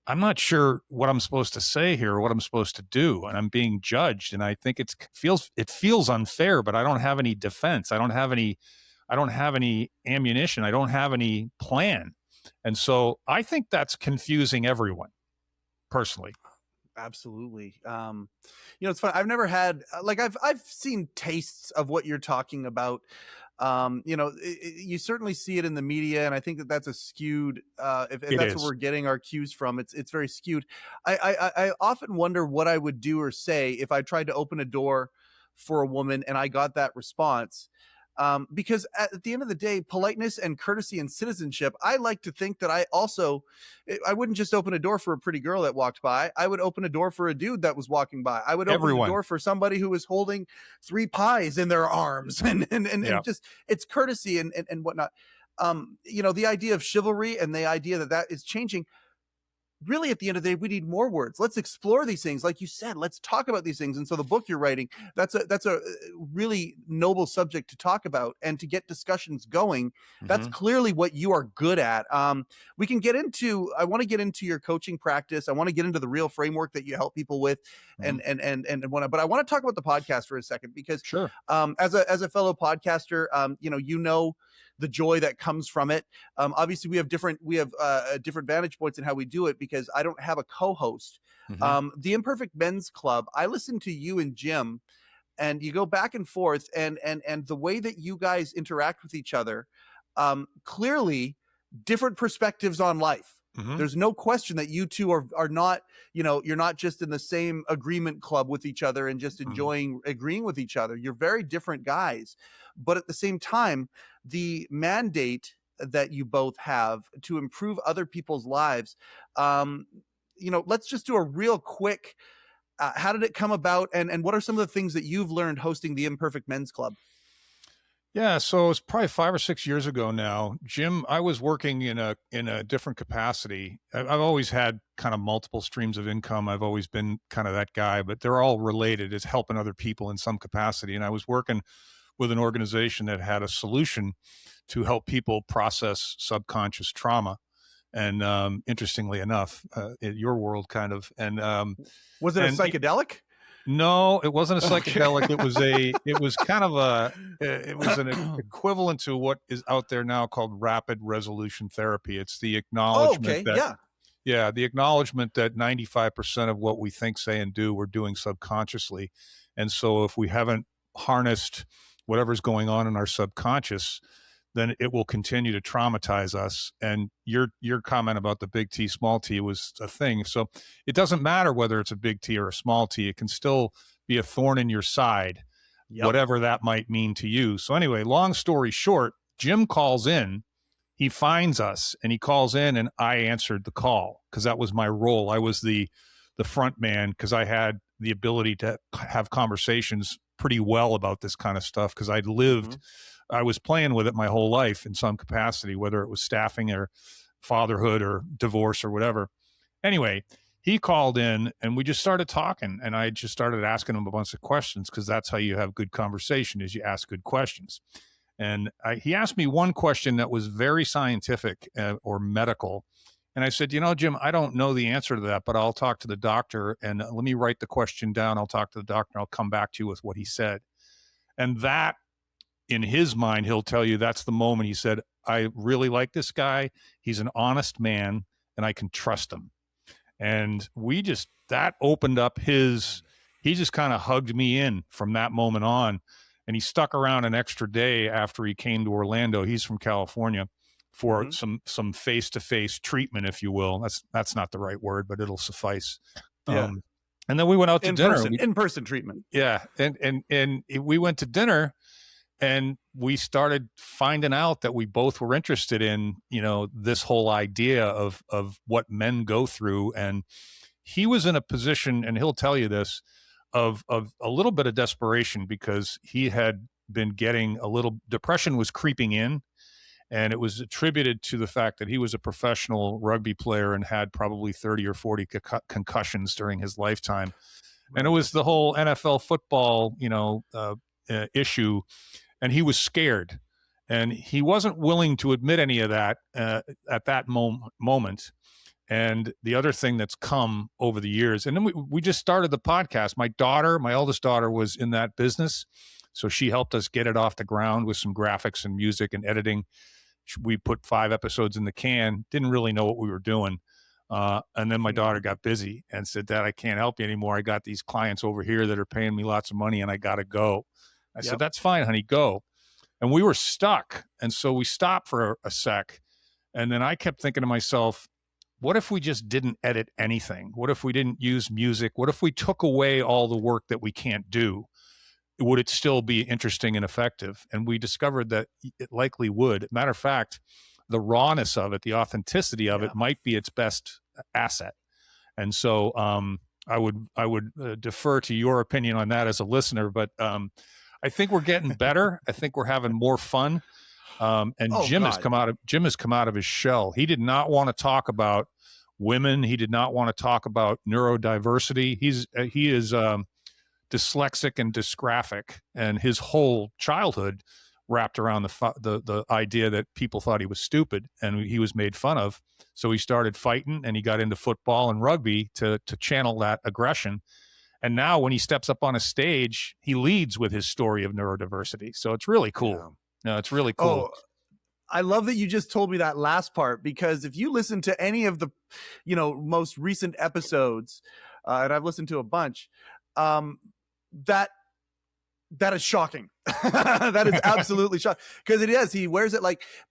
I'm not sure what I'm supposed to say here or what I'm supposed to do, and I'm being judged. And I think it feels unfair, but I don't have any defense. I don't have any ammunition. I don't have any plan. And so I think that's confusing everyone, personally. Absolutely. It's fun. I've never had, like, I've seen tastes of what you're talking about. You certainly see it in the media, and I think that's a skewed, if that's where we're getting our cues from, it's very skewed. I often wonder what I would do or say if I tried to open a door for a woman and I got that response. Because at the end of the day, politeness and courtesy and citizenship, I like to think that I wouldn't just open a door for a pretty girl that walked by. I would open a door for a dude that was walking by. I would open Everyone. the door for somebody who was holding 3 pies in their arms, and just, it's courtesy and whatnot. The idea of chivalry and the idea that is changing. Really, at the end of the day, we need more words. Let's explore these things. Like you said, let's talk about these things. And so the book you're writing, that's a really noble subject to talk about and to get discussions going. That's clearly what you are good at. I want to get into your coaching practice. I want to get into the real framework that you help people with and whatnot. But I want to talk about the podcast for a second, because as a fellow podcaster, the joy that comes from it. Obviously we have different vantage points in how we do it, because I don't have a co-host. The Imperfect Men's Club, I listen to you and Jim, and you go back and forth, and the way that you guys interact with each other, clearly different perspectives on life. There's no question that you two are not, you're not just in the same agreement club with each other and just enjoying agreeing with each other. You're very different guys. But at the same time, the mandate that you both have to improve other people's lives, let's just do a real quick, how did it come about? And what are some of the things that you've learned hosting the Imperfect Men's Club? Yeah, so it's probably 5 or 6 years ago now. Jim, I was working in a different capacity. I've always had kind of multiple streams of income. I've always been kind of that guy, but they're all related. It's helping other people in some capacity. And I was working with an organization that had a solution to help people process subconscious trauma. And interestingly enough, in your world, kind of. And was it a psychedelic? No, it wasn't a psychedelic. It was kind of an equivalent to what is out there now called rapid resolution therapy. It's the acknowledgement the acknowledgement that 95% of what we think, say, and do, we're doing subconsciously. And so if we haven't harnessed whatever's going on in our subconscious, then it will continue to traumatize us. And your comment about the big T, small t was a thing. So it doesn't matter whether it's a big T or a small t. It can still be a thorn in your side, whatever that might mean to you. So anyway, long story short, Jim calls in, he finds us, and he calls in, and I answered the call because that was my role. I was the front man because I had the ability to have conversations pretty well about this kind of stuff because I'd lived I was playing with it my whole life in some capacity, whether it was staffing or fatherhood or divorce or whatever. Anyway, he called in and we just started talking, and I just started asking him a bunch of questions because that's how you have good conversation, is you ask good questions. And he asked me one question that was very scientific or medical. And I said, Jim, I don't know the answer to that, but I'll talk to the doctor and let me write the question down. I'll talk to the doctor. I'll come back to you with what he said. And that, in his mind, he'll tell you that's the moment he said, I really like this guy. He's an honest man and I can trust him. And that opened up he just kind of hugged me in from that moment on. And he stuck around an extra day after he came to Orlando. He's from California for some face-to-face treatment, if you will. That's not the right word, but it'll suffice. Yeah. And then we went out to dinner. In-person treatment. Yeah. And we went to dinner and we started finding out that we both were interested in, this whole idea of what men go through. And he was in a position, and he'll tell you this, of a little bit of desperation because he had been getting depression was creeping in. And it was attributed to the fact that he was a professional rugby player and had probably 30 or 40 concussions during his lifetime. Right. And it was the whole NFL football, issue. And he was scared. And he wasn't willing to admit any of that at that moment. And the other thing that's come over the years, and then we just started the podcast. My eldest daughter was in that business. So she helped us get it off the ground with some graphics and music and editing. We put 5 episodes in the can, didn't really know what we were doing. And then my daughter got busy and said, Dad, I can't help you anymore. I got these clients over here that are paying me lots of money and I got to go. I said, that's fine, honey, go. And we were stuck. And so we stopped for a sec. And then I kept thinking to myself, what if we just didn't edit anything? What if we didn't use music? What if we took away all the work that we can't do? would it still be interesting and effective? And we discovered that it likely would. Matter of fact, the rawness of it, the authenticity of it might be its best asset. And so I would defer to your opinion on that as a listener, but I think we're getting better. I think we're having more fun. And Jim has come out of his shell. He did not want to talk about women. He did not want to talk about neurodiversity. He is dyslexic and dysgraphic, and his whole childhood wrapped around the idea that people thought he was stupid and he was made fun of. So he started fighting, and he got into football and rugby to channel that aggression. And now when he steps up on a stage, he leads with his story of neurodiversity. So it's really cool. Yeah. No, it's really cool. Oh, I love that you just told me that last part, because if you listen to any of the, most recent episodes, and I've listened to a bunch, that is shocking. That is absolutely shocking, because it is. He wears it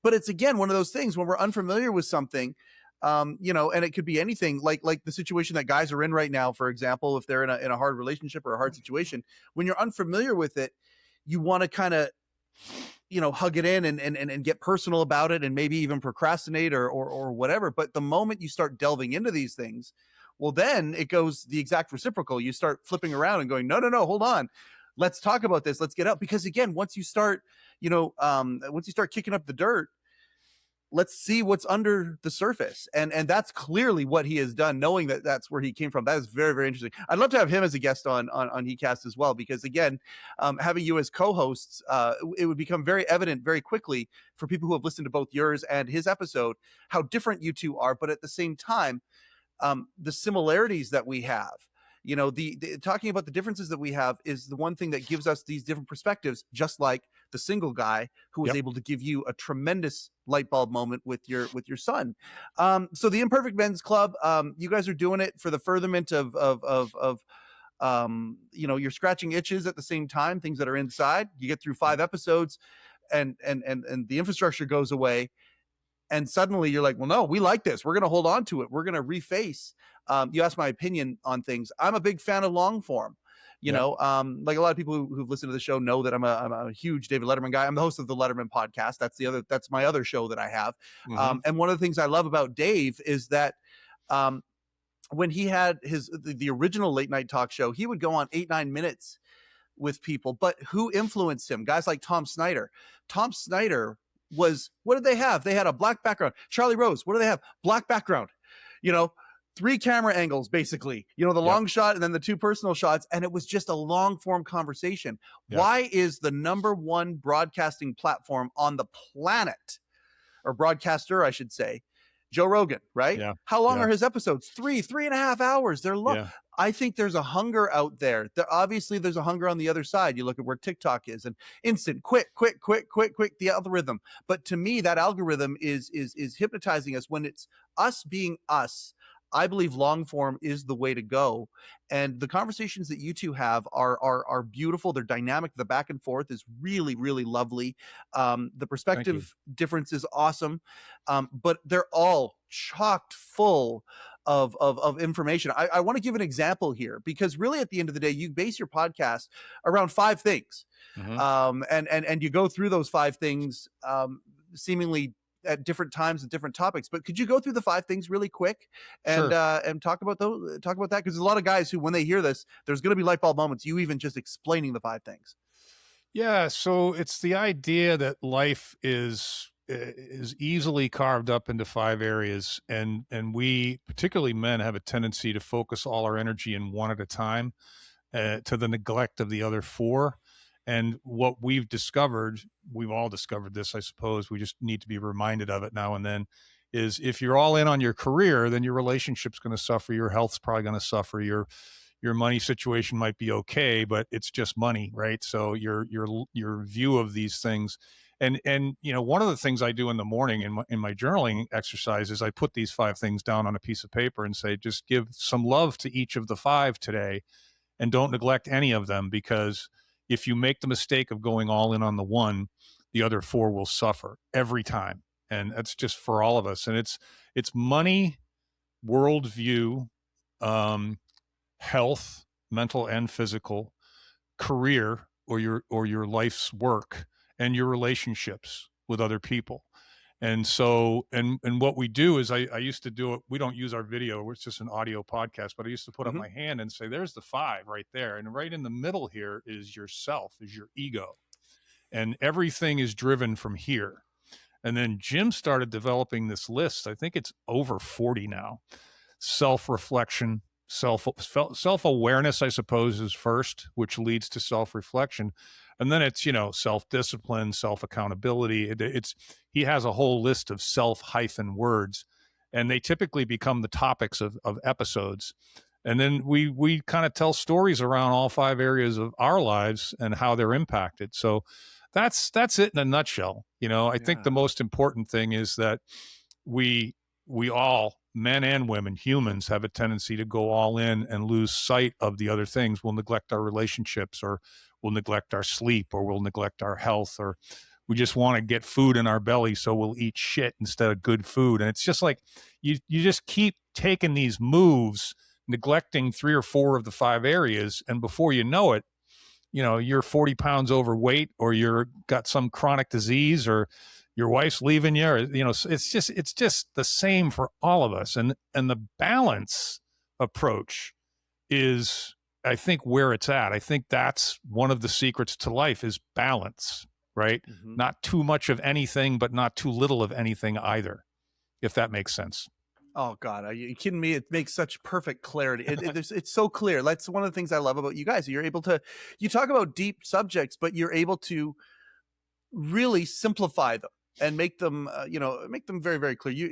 but it's, again, one of those things when we're unfamiliar with something, and it could be anything like the situation that guys are in right now, for example, if they're in a hard relationship or a hard situation. When you're unfamiliar with it, you want to kind of, hug it in and get personal about it, and maybe even procrastinate or whatever. But the moment you start delving into these things, well, then it goes the exact reciprocal. You start flipping around and going, no, hold on. Let's talk about this. Let's get up. Because, again, once you start kicking up the dirt, let's see what's under the surface. And that's clearly what he has done, knowing that that's where he came from. That is very, very interesting. I'd love to have him as a guest on heCast as well, because, again, having you as co-hosts, it would become very evident very quickly for people who have listened to both yours and his episode, how different you two are. But at the same time, the similarities that we have, the talking about the differences that we have is the one thing that gives us these different perspectives, just like the single guy who was able to give you a tremendous light bulb moment with your son. So the Imperfect Men's Club, you guys are doing it for the furtherment of you're scratching itches at the same time, things that are inside. You get through 5 episodes and the infrastructure goes away. And suddenly you're like, well, no, we like this. We're going to hold on to it. We're going to reface. You asked my opinion on things. I'm a big fan of long form. Like a lot of people who've listened to the show know that I'm a huge David Letterman guy. I'm the host of the Letterman podcast. That's my other show that I have. Mm-hmm. And one of the things I love about Dave is that when he had the original late night talk show, he would go on 8-9 minutes with people. But who influenced him? Guys like Tom Snyder. Tom Snyder what did they have? They had a black background. Charlie Rose, what do they have? Black background. 3 camera angles, basically, the long shot and then the 2 personal shots. And it was just a long form conversation. Yep. Why is the #1 broadcasting platform on the planet, or broadcaster, I should say, Joe Rogan, right? Yeah. How long are his episodes? 3.5 hours. They're long. Yeah. I think there's a hunger out there. Obviously, there's a hunger on the other side. You look at where TikTok is, and instant, quick, the algorithm. But to me, that algorithm is hypnotizing us. When it's us being us, I believe long form is the way to go. And the conversations that you two have are beautiful. They're dynamic. The back and forth is really, really lovely. The perspective difference is awesome. But they're all chocked full of information. I want to give an example here, because really at the end of the day, you base your podcast around 5 things. Mm-hmm. And you go through those 5 things seemingly at different times and different topics. But could you go through the 5 things really quick and talk about that? Because there's a lot of guys who, when they hear this, there's going to be light bulb moments. You even just explaining the 5 things. Yeah. So it's the idea that life is easily carved up into 5 areas. And we, particularly men, have a tendency to focus all our energy in one at a time, to the neglect of the other 4. And what we've all discovered this, I suppose, we just need to be reminded of it now and then, is if you're all in on your career, then your relationship's going to suffer, your health's probably going to suffer, your money situation might be okay, but it's just money, right? So your view of these things. And one of the things I do in the morning in my journaling exercise is I put these 5 things down on a piece of paper and say, just give some love to each of the 5 today, and don't neglect any of them, because if you make the mistake of going all in on the one, the other 4 will suffer every time. And that's just for all of us. And it's money, worldview, health, mental and physical, career, your life's work and your relationships with other people. And so, and what we do is I used to do it. We don't use our video. It's just an audio podcast, but I used to put up my hand and say, there's the 5 right there. And right in the middle here is yourself, is your ego. And everything is driven from here. And then Jim started developing this list. I think it's over 40 now. Self-reflection, self-awareness, I suppose, is first, which leads to self-reflection. And then it's, self-discipline, self-accountability. He has a whole list of self-words, and they typically become the topics of episodes. And then we kind of tell stories around all 5 areas of our lives and how they're impacted. So that's it in a nutshell. I think the most important thing is that we all, men and women, humans, have a tendency to go all in and lose sight of the other things. We'll neglect our relationships, or we'll neglect our sleep, or we'll neglect our health, or we just want to get food in our belly, so we'll eat shit instead of good food. And it's just like you just keep taking these moves, neglecting 3 or 4 of the 5 areas, and before you know it, you're 40 pounds overweight, or you're got some chronic disease, or your wife's leaving you, or, it's just the same for all of us. And the balance approach is, I think, where it's at. I think that's one of the secrets to life, is balance, right? Mm-hmm. Not too much of anything, but not too little of anything either, if that makes sense. Oh God, are you kidding me? It makes such perfect clarity. It's so clear. That's one of the things I love about you guys. You talk about deep subjects, but you're able to really simplify them and make them, make them very, very clear.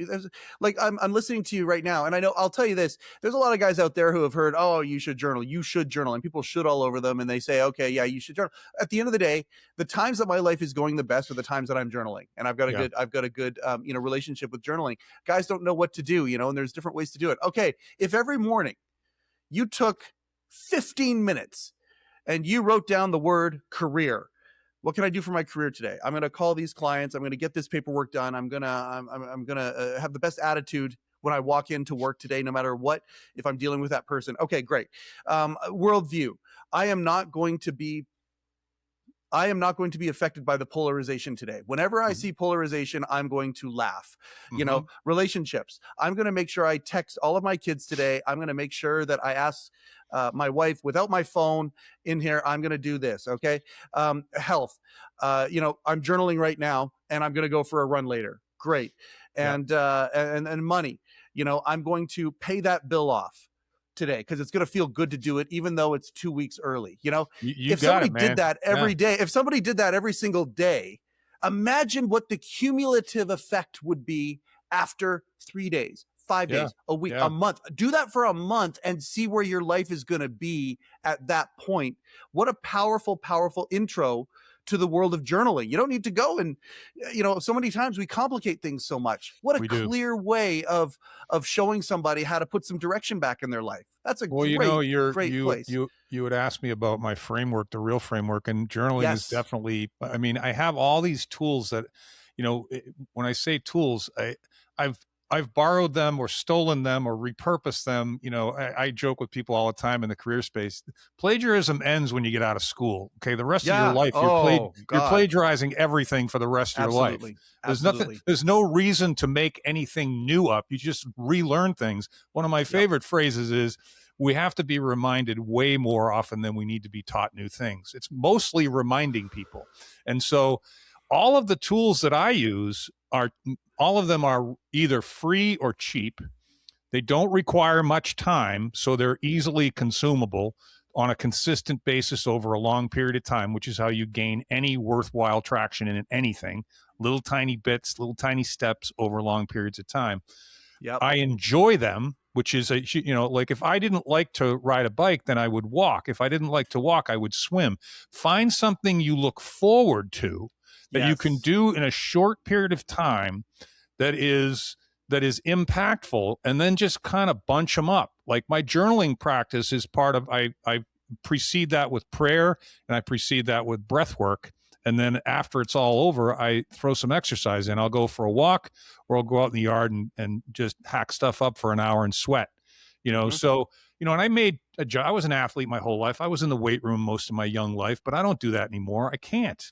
I'm listening to you right now, and I know, I'll tell you this, there's a lot of guys out there who have heard, oh, you should journal, and people should all over them. And they say, okay, yeah, you should journal. At the end of the day, the times that my life is going the best are the times that I'm journaling. And I've got a good, relationship with journaling. Guys don't know what to do, and there's different ways to do it. Okay. If every morning you took 15 minutes and you wrote down the word career, what can I do for my career today? I'm going to call these clients. I'm going to get this paperwork done. I'm going to have the best attitude when I walk into work today, no matter what, if I'm dealing with that person. Okay, great. Worldview. I am not going to be affected by the polarization today. Whenever I see polarization, I'm going to laugh. Relationships. I'm going to make sure I text all of my kids today. I'm going to make sure that I ask my wife without my phone in here. I'm going to do this. Okay. Health. I'm journaling right now, and I'm going to go for a run later. Great. And money, I'm going to pay that bill off today because it's going to feel good to do it, even though it's 2 weeks early. If somebody did that every day, if somebody did that every single day, imagine what the cumulative effect would be after 3 days, 5 days, a week, a month. Do that for a month and see where your life is going to be at that point. What a powerful, powerful intro to the world of journaling. You don't need to go and, so many times we complicate things so much. What a clear way of showing somebody how to put some direction back in their life. That's a great place. You would ask me about my framework, the real framework, and journaling is definitely, I have all these tools that, when I say tools, I've borrowed them or stolen them or repurposed them. I joke with people all the time in the career space. Plagiarism ends when you get out of school. Okay. The rest of your life, you're plagiarizing everything for the rest of your life. There's no reason to make anything new up. You just relearn things. One of my favorite phrases is, we have to be reminded way more often than we need to be taught new things. It's mostly reminding people. And so all of the tools that I use all of them are either free or cheap. They don't require much time, so they're easily consumable on a consistent basis over a long period of time, which is how you gain any worthwhile traction in anything. Little tiny bits, little tiny steps over long periods of time. Yep. I enjoy them, which is like if I didn't like to ride a bike, then I would walk. If I didn't like to walk, I would swim. Find something you look forward to that you can do in a short period of time that is impactful, and then just kind of bunch them up. Like my journaling practice is part of, I precede that with prayer, and I precede that with breath work. And then after it's all over, I throw some exercise in. I'll go for a walk, or I'll go out in the yard and just hack stuff up for an hour and sweat. So and I made a job. I was an athlete my whole life. I was in the weight room most of my young life, but I don't do that anymore. I can't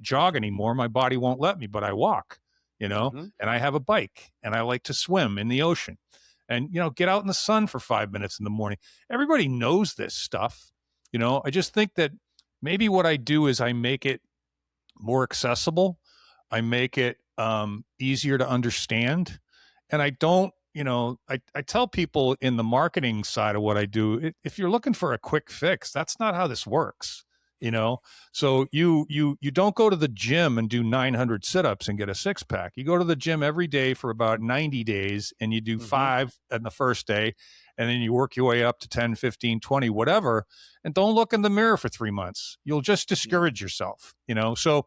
jog anymore. My body won't let me, but I walk, Mm-hmm. and I have a bike, and I like to swim in the ocean and, get out in the sun for 5 minutes in the morning. Everybody knows this stuff. I just think that maybe what I do is I make it more accessible. I make it easier to understand. And I don't, I tell people in the marketing side of what I do, if you're looking for a quick fix, that's not how this works. So you don't go to the gym and do 900 sit-ups and get a six-pack. You go to the gym every day for about 90 days, and you do 5 on the first day, and then you work your way up to 10, 15, 20, whatever, and don't look in the mirror for 3 months. You'll just discourage yourself. So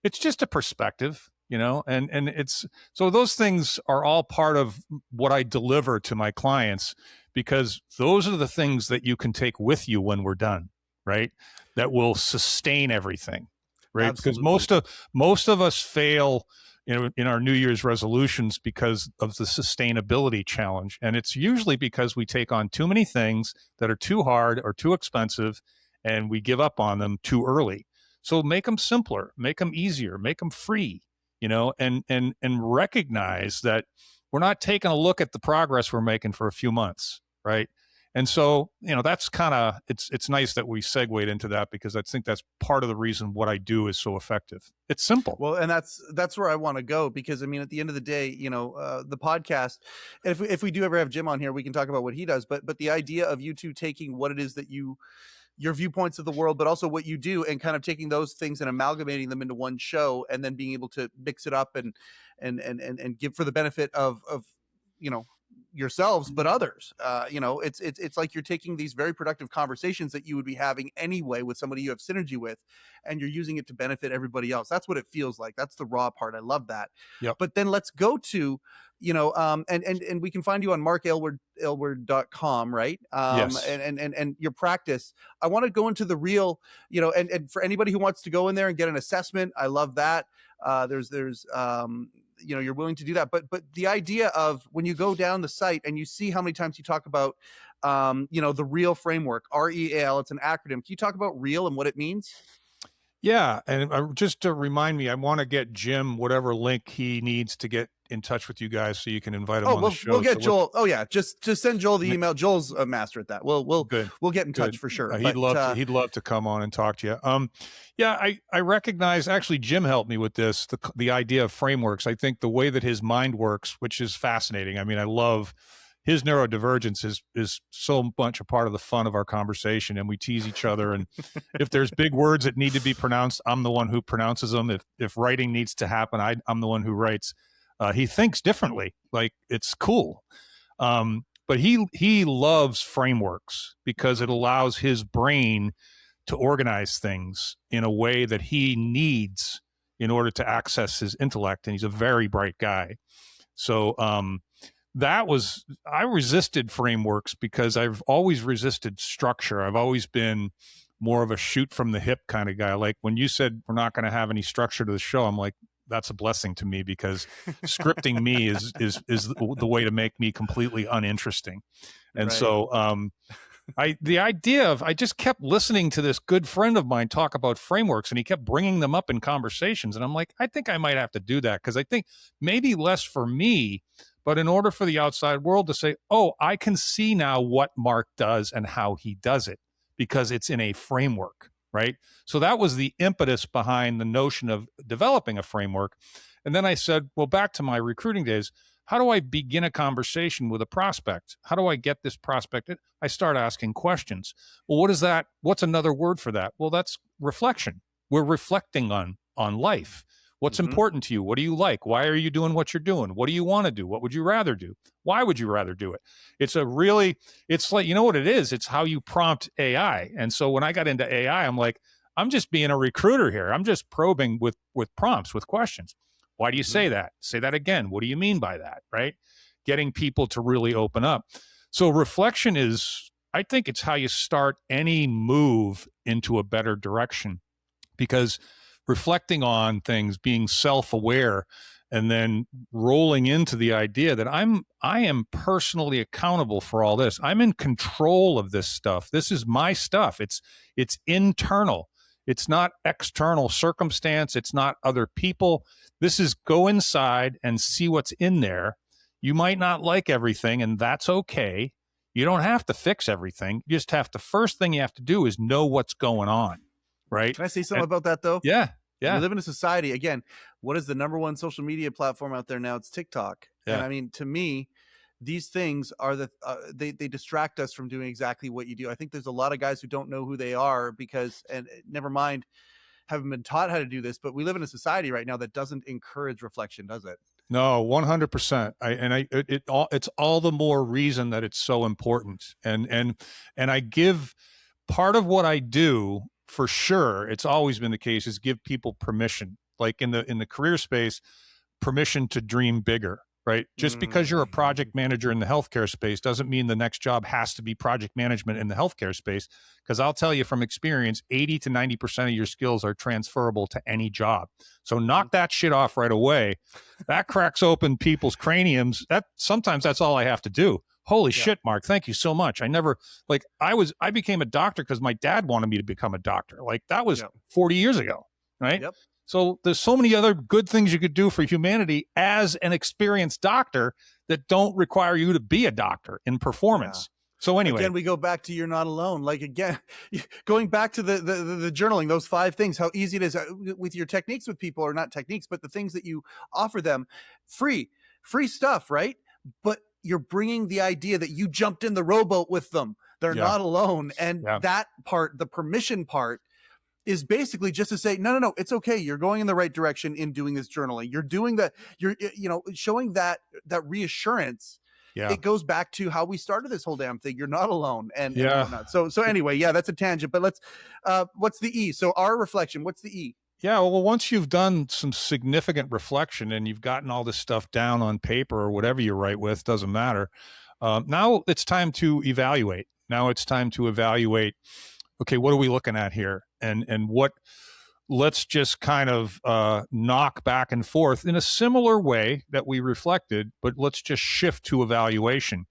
it's just a perspective, and it's, so those things are all part of what I deliver to my clients, because those are the things that you can take with you when we're done, right? That will sustain everything, right? Absolutely. Because most of us fail in our New Year's resolutions because of the sustainability challenge. And it's usually because we take on too many things that are too hard or too expensive, and we give up on them too early. So make them simpler, make them easier, make them free, and recognize that we're not taking a look at the progress we're making for a few months, right? And so, that's kind of, it's nice that we segued into that, because I think that's part of the reason what I do is so effective. It's simple. Well, and that's where I want to go, because I mean, at the end of the day, the podcast, if we do ever have Jim on here, we can talk about what he does, but the idea of you two taking what it is that your viewpoints of the world, but also what you do, and kind of taking those things and amalgamating them into one show, and then being able to mix it up and give for the benefit of yourselves, but others. It's like you're taking these very productive conversations that you would be having anyway with somebody you have synergy with, and you're using it to benefit everybody else. That's what it feels like. That's the raw part. I love that. Yep. But then let's go to, and we can find you on markaylward.com, right? Yes. And your practice. I want to go into the real, and for anybody who wants to go in there and get an assessment, I love that. There's you're willing to do that, but the idea of when you go down the site and you see how many times you talk about the REAL framework, REAL, it's an acronym. Can you talk about REAL and what it means? Yeah, and just to remind me, I want to get Jim whatever link he needs to get in touch with you guys, so you can invite him on the show. We'll get Joel. Oh yeah, just send Joel the email. Joel's a master at that. We'll get in touch for sure. He'd love to come on and talk to you. Yeah, I recognize, actually Jim helped me with this, the idea of frameworks. I think the way that his mind works, which is fascinating. I mean, I love his neurodivergence is so much a part of the fun of our conversation, and we tease each other. And if there's big words that need to be pronounced, I'm the one who pronounces them. If writing needs to happen, I'm the one who writes. He thinks differently. Like, it's cool. But he loves frameworks because it allows his brain to organize things in a way that he needs in order to access his intellect. And he's a very bright guy. So, I resisted frameworks because I've always resisted structure. I've always been more of a shoot from the hip kind of guy. Like, when you said we're not going to have any structure to the show, I'm like, that's a blessing to me, because scripting me is the way to make me completely uninteresting. And so, I just kept listening to this good friend of mine talk about frameworks, and he kept bringing them up in conversations. And I'm like, I think I might have to do that, because I think maybe less for me, but in order for the outside world to say, oh, I can see now what Mark does and how he does it, because it's in a framework, right? So that was the impetus behind the notion of developing a framework. And then I said, well, back to my recruiting days, how do I begin a conversation with a prospect? How do I get this prospect? I start asking questions. Well, what is that? What's another word for that? Well, that's reflection. We're reflecting on life. What's important to you? What do you like? Why are you doing what you're doing? What do you want to do? What would you rather do? Why would you rather do it? It's like, you know what it is? It's how you prompt AI. And so when I got into AI, I'm like, I'm just being a recruiter here. I'm just probing with prompts, with questions. Why do you say that? Say that again. What do you mean by that? Right? Getting people to really open up. So reflection I think it's how you start any move into a better direction, because reflecting on things, being self-aware, and then rolling into the idea that I am personally accountable for all this. I'm in control of this stuff. This is my stuff. It's internal. It's not external circumstance. It's not other people. This is go inside and see what's in there. You might not like everything, and that's okay. You don't have to fix everything. You just have to, first thing you have to do is know what's going on, right? Can I say something about that, though? Yeah. Yeah. We live in a society, again, what is the number one social media platform out there now? It's TikTok. Yeah. And I mean, to me, these things are they distract us from doing exactly what you do. I think there's a lot of guys who don't know who they are because, and never mind, haven't been taught how to do this, but we live in a society right now that doesn't encourage reflection, does it? No, 100%. It's all the more reason that it's so important. And I give part of what I do, for sure, it's always been the case, is give people permission, like in the career space, permission to dream bigger, right? Just because you're a project manager in the healthcare space doesn't mean the next job has to be project management in the healthcare space. Because I'll tell you from experience, 80 to 90% of your skills are transferable to any job. So knock that shit off right away. That cracks open people's craniums. Sometimes that's all I have to do. Holy shit, Mark, thank you so much. I became a doctor because my dad wanted me to become a doctor. Like that was 40 years ago, right? Yep. So there's so many other good things you could do for humanity as an experienced doctor that don't require you to be a doctor in performance. So anyway, again, we go back to you're not alone. Like again, going back to the journaling, those 5 things, how easy it is with your techniques with people, or not techniques, but the things that you offer them, free stuff, right? But you're bringing the idea that you jumped in the rowboat with them. They're not alone. And that part, the permission part, is basically just to say, no, it's okay. You're going in the right direction in doing this journaling. You're doing showing that reassurance. Yeah. It goes back to how we started this whole damn thing. You're not alone. And whatnot. So anyway, that's a tangent, but let's, what's the E? So our reflection, what's the E? Yeah, well, once you've done some significant reflection and you've gotten all this stuff down on paper or whatever you write with, doesn't matter. Now it's time to evaluate. Okay, what are we looking at here? And what, let's just kind of knock back and forth in a similar way that we reflected, but let's just shift to evaluation.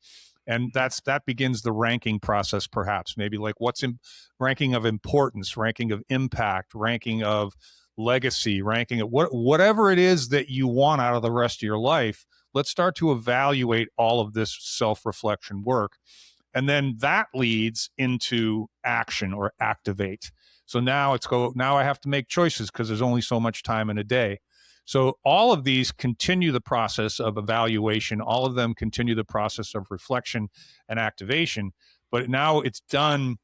And that begins the ranking process, perhaps. Maybe like what's in ranking of importance, ranking of impact, ranking of legacy, ranking of whatever it is that you want out of the rest of your life. Let's start to evaluate all of this self-reflection work. And then that leads into action or activate. So now I have to make choices because there's only so much time in a day. So all of these continue the process of evaluation. All of them continue the process of reflection and activation. But now it's done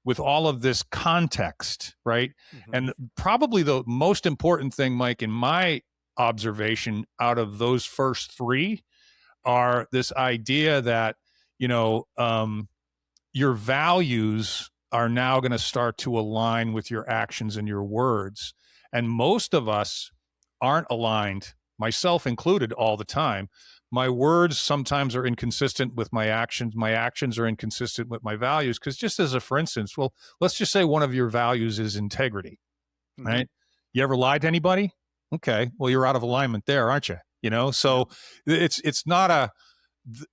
with all of this context, right? Mm-hmm. And probably the most important thing, Mike, in my observation out of those first 3 are this idea that, your values are now going to start to align with your actions and your words. And most of us aren't aligned, myself included, all the time. My words sometimes are inconsistent with my actions. My actions are inconsistent with my values. Because just as a for instance, well, let's just say one of your values is integrity, right? You ever lied to anybody? Okay, well, you're out of alignment there, aren't you? So it's not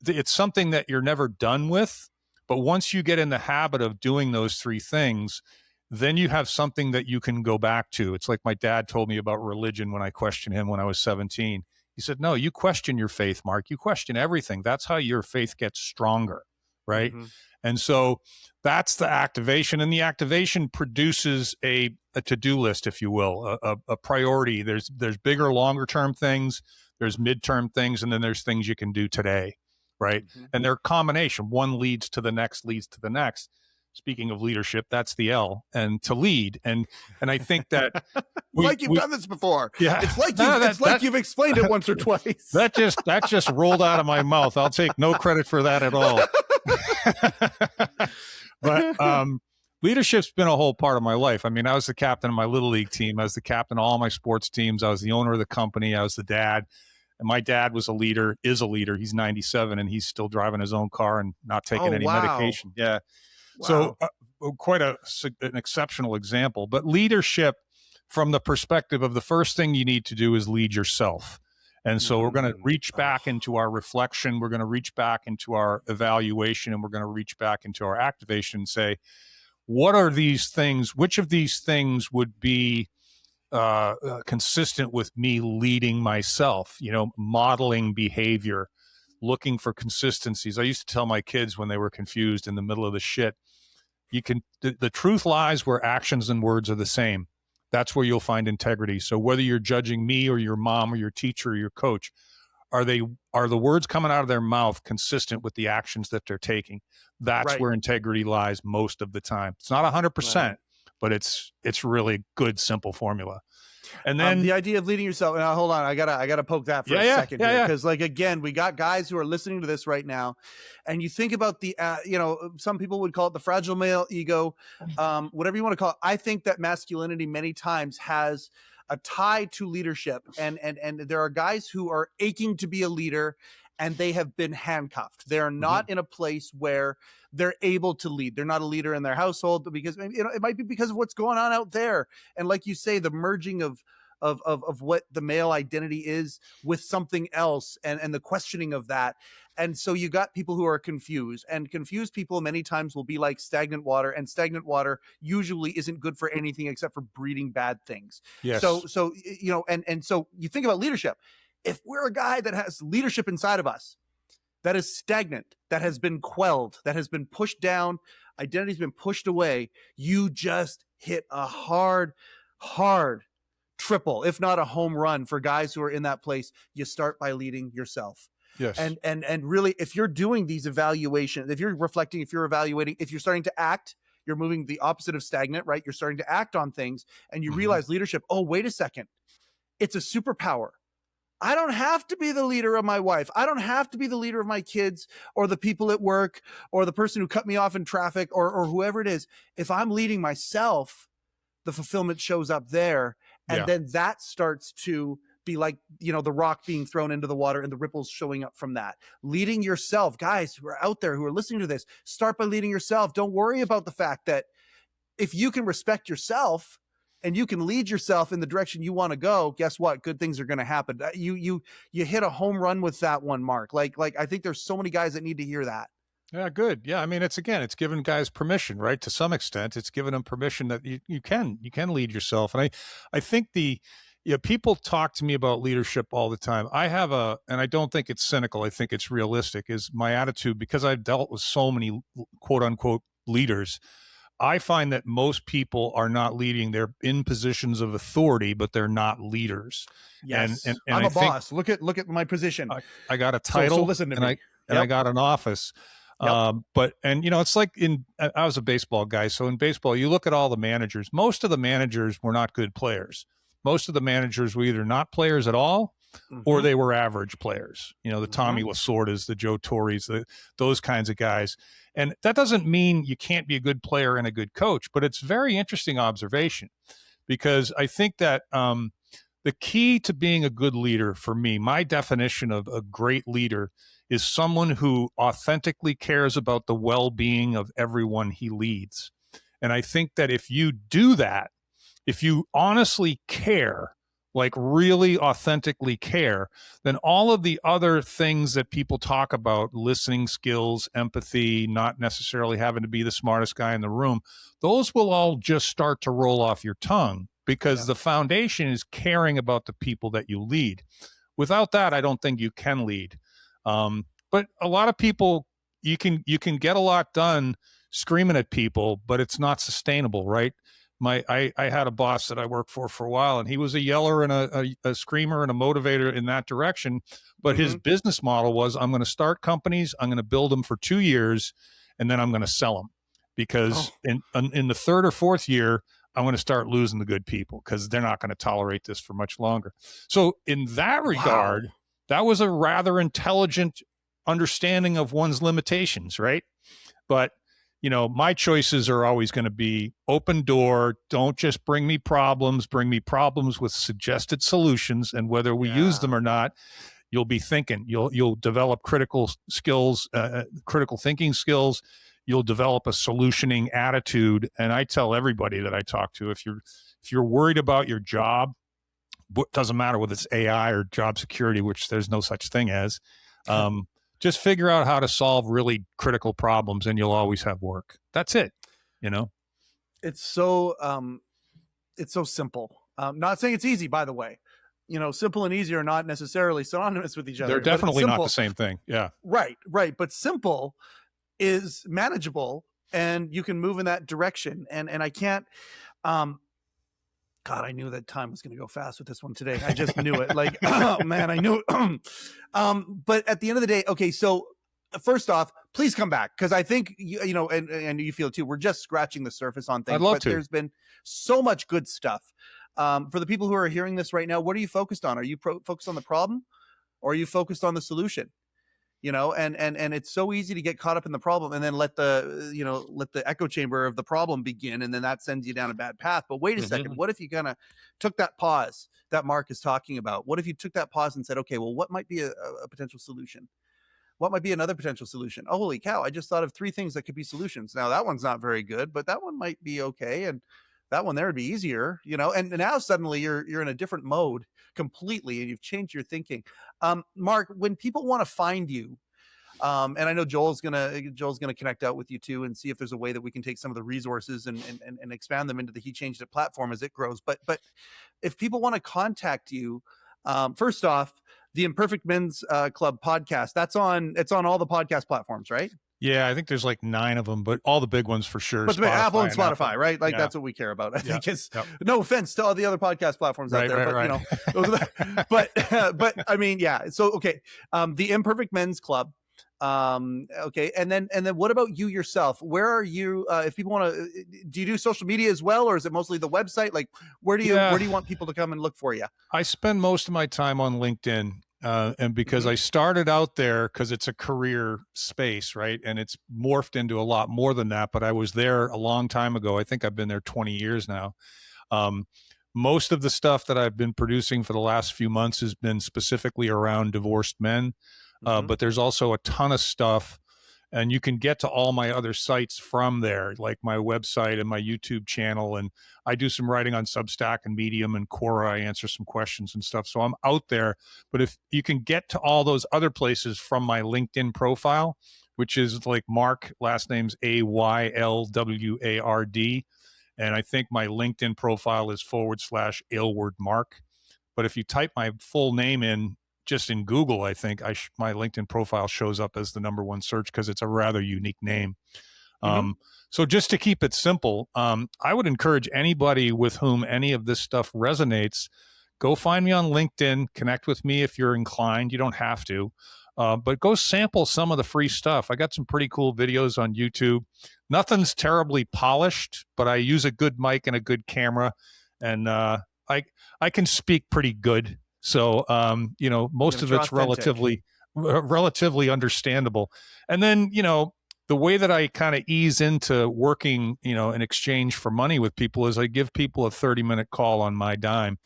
it's something that you're never done with. But once you get in the habit of doing those 3 things, then you have something that you can go back to. It's like my dad told me about religion when I questioned him when I was 17. He said, no, you question your faith, Mark. You question everything. That's how your faith gets stronger, right? Mm-hmm. And so that's the activation. And the activation produces a to-do list, if you will, a priority. There's bigger, longer-term things. There's midterm things. And then there's things you can do today. Right. Mm-hmm. And they're a combination. One leads to the next. Speaking of leadership, that's the L, and to lead. And I think that you've done this before. Yeah. It's like you've explained it once or twice. That just rolled out of my mouth. I'll take no credit for that at all. But leadership's been a whole part of my life. I mean, I was the captain of my little league team. I was the captain of all my sports teams. I was the owner of the company. I was the dad. And my dad is a leader. He's 97 and he's still driving his own car and not taking any medication. Yeah. Wow. So quite an exceptional example. But leadership, from the perspective of the first thing you need to do is lead yourself. And so we're going to reach back into our reflection. We're going to reach back into our evaluation, and we're going to reach back into our activation and say, what are these things? Which of these things would be consistent with me leading myself, modeling behavior, looking for consistencies. I used to tell my kids when they were confused in the middle of the shit, the truth lies where actions and words are the same. That's where you'll find integrity. So whether you're judging me or your mom or your teacher or your coach, are the words coming out of their mouth consistent with the actions that they're taking? That's where integrity lies most of the time. It's not 100%, but it's really good, simple formula. And then the idea of leading yourself. Now, hold on, I gotta poke that for a second here, because again, we got guys who are listening to this right now, and you think about the some people would call it the fragile male ego, whatever you want to call it. I think that masculinity many times has a tie to leadership, and there are guys who are aching to be a leader, and they have been handcuffed. They're not in a place where they're able to lead. They're not a leader in their household, but because it might be because of what's going on out there. And like you say, the merging of what the male identity is with something else, and the questioning of that. And so you got people who are confused, and confused people many times will be like stagnant water, and stagnant water usually isn't good for anything except for breeding bad things. Yes. So so you think about leadership. If we're a guy that has leadership inside of us that is stagnant, that has been quelled, that has been pushed down, identity's been pushed away, you just hit a hard triple, if not a home run, for guys who are in that place. You start by leading yourself. Yes. And really, if you're doing these evaluations, if you're reflecting, if you're evaluating, if you're starting to act, you're moving the opposite of stagnant, right? You're starting to act on things, and you realize leadership, oh, wait a second, it's a superpower. I don't have to be the leader of my wife. I don't have to be the leader of my kids or the people at work or the person who cut me off in traffic or whoever it is. If I'm leading myself, the fulfillment shows up there. And then that starts to be like, the rock being thrown into the water and the ripples showing up from that. Leading yourself, guys who are out there who are listening to this, start by leading yourself. Don't worry about the fact that if you can respect yourself and you can lead yourself in the direction you want to go, guess what? Good things are going to happen. You hit a home run with that one, Mark. Like I think there's so many guys that need to hear that. Yeah, good. Yeah, I mean, it's giving guys permission, right? To some extent, it's giving them permission that you can lead yourself. And I think people talk to me about leadership all the time. I have and I don't think it's cynical, I think it's realistic, is my attitude, because I've dealt with so many quote unquote leaders. I find that most people are not leading. They're in positions of authority, but they're not leaders. Yes. And I'm a boss. Look at my position. I got a title. So listen to me. I got an office. But it's like I was a baseball guy. So in baseball, you look at all the managers, most of the managers were not good players. Most of the managers were either not players at all, or they were average players. The Tommy Lasordas, the Joe Torres, those kinds of guys. And that doesn't mean you can't be a good player and a good coach, but it's very interesting observation, because I think that the key to being a good leader, for me, my definition of a great leader, is someone who authentically cares about the well-being of everyone he leads. And I think that if you do that, if you honestly care, like really authentically care, then all of the other things that people talk about, listening skills, empathy, not necessarily having to be the smartest guy in the room, those will all just start to roll off your tongue, because the foundation is caring about the people that you lead. Without that, I don't think you can lead. But a lot of people, you can get a lot done screaming at people, but it's not sustainable, right? I had a boss that I worked for a while, and he was a yeller and a screamer and a motivator in that direction. But his business model was, I'm going to start companies, I'm going to build them for 2 years, and then I'm going to sell them, because in the third or fourth year, I'm going to start losing the good people, because they're not going to tolerate this for much longer. So in that regard, that was a rather intelligent understanding of one's limitations, right? But my choices are always going to be open door. Don't just bring me problems with suggested solutions. And whether we use them or not, you'll be thinking, you'll develop critical skills, critical thinking skills. You'll develop a solutioning attitude. And I tell everybody that I talk to, if you're worried about your job, doesn't matter whether it's AI or job security, which there's no such thing as. Just figure out how to solve really critical problems and you'll always have work. That's it. It's so simple. Not saying it's easy, by the way. Simple and easy are not necessarily synonymous with each other. They're definitely not the same thing. Yeah. Right. But simple is manageable and you can move in that direction. And I can't, God, I knew that time was going to go fast with this one today. I just knew it. Like, oh man, I knew it. But at the end of the day, okay, so first off, please come back, because I think and you feel too. We're just scratching the surface on things. I'd love to. There's been so much good stuff. For the people who are hearing this right now, what are you focused on? Are you focused on the problem, or are you focused on the solution? And it's so easy to get caught up in the problem and then let the echo chamber of the problem begin, and then that sends you down a bad path. But wait a second, what if you kind of took that pause that Mark is talking about? What if you took that pause and said, okay, well, what might be a potential solution? What might be another potential solution? Oh, holy cow, I just thought of 3 things that could be solutions. Now that one's not very good, but that one might be okay, and that one there would be easier, and now suddenly you're in a different mode completely, and you've changed your thinking. Mark, when people want to find you, and I know Joel's gonna connect out with you too and see if there's a way that we can take some of the resources and expand them into the He Changed It platform as it grows. But if people want to contact you, first off, the Imperfect Men's Club podcast, it's on all the podcast platforms, right? Yeah, I think there's like 9 of them, but all the big ones for sure. But Apple and Spotify, right? Like that's what we care about. I think it's no offense to all the other podcast platforms out there, but those are but I mean, yeah. So okay, the Imperfect Men's Club. Okay, and then what about you yourself? Where are you? If people want to, do you do social media as well, or is it mostly the website? Like, where do you want people to come and look for you? I spend most of my time on LinkedIn. And because I started out there because it's a career space, right? And it's morphed into a lot more than that, but I was there a long time ago. I think I've been there 20 years now. Most of the stuff that I've been producing for the last few months has been specifically around divorced men. But there's also a ton of stuff, and you can get to all my other sites from there, like my website and my YouTube channel. And I do some writing on Substack and Medium and Quora. I answer some questions and stuff. So I'm out there. But if you can get to all those other places from my LinkedIn profile, which is like Mark, last name's Aylward. And I think my LinkedIn profile is /Aylward Mark. But if you type my full name in, just in Google, I think my LinkedIn profile shows up as the #1 search because it's a rather unique name. So just to keep it simple, I would encourage anybody with whom any of this stuff resonates, go find me on LinkedIn, connect with me if you're inclined. You don't have to, but go sample some of the free stuff. I got some pretty cool videos on YouTube. Nothing's terribly polished, but I use a good mic and a good camera, and I can speak pretty good. So, most of it's relatively understandable. And then, the way that I kind of ease into working, in exchange for money with people is I give people a 30-minute call on my dime.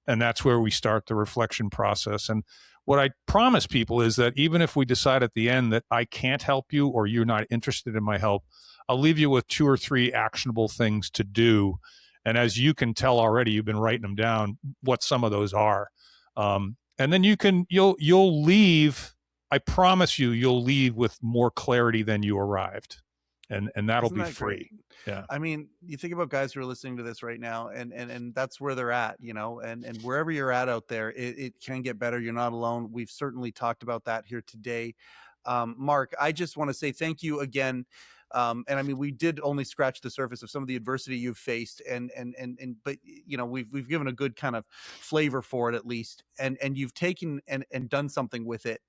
And that's where we start the reflection process. And what I promise people is that even if we decide at the end that I can't help you or you're not interested in my help, I'll leave you with 2 or 3 actionable things to do. And as you can tell already, you've been writing them down, what some of those are. And then you'll leave. I promise you'll leave with more clarity than you arrived, and that'll be free. Great? Yeah. I mean, you think about guys who are listening to this right now, and that's where they're at, and wherever you're at out there, it can get better. You're not alone. We've certainly talked about that here today. Mark, I just want to say thank you again. And I mean, we did only scratch the surface of some of the adversity you've faced, but we've given a good kind of flavor for it at least, and you've taken and done something with it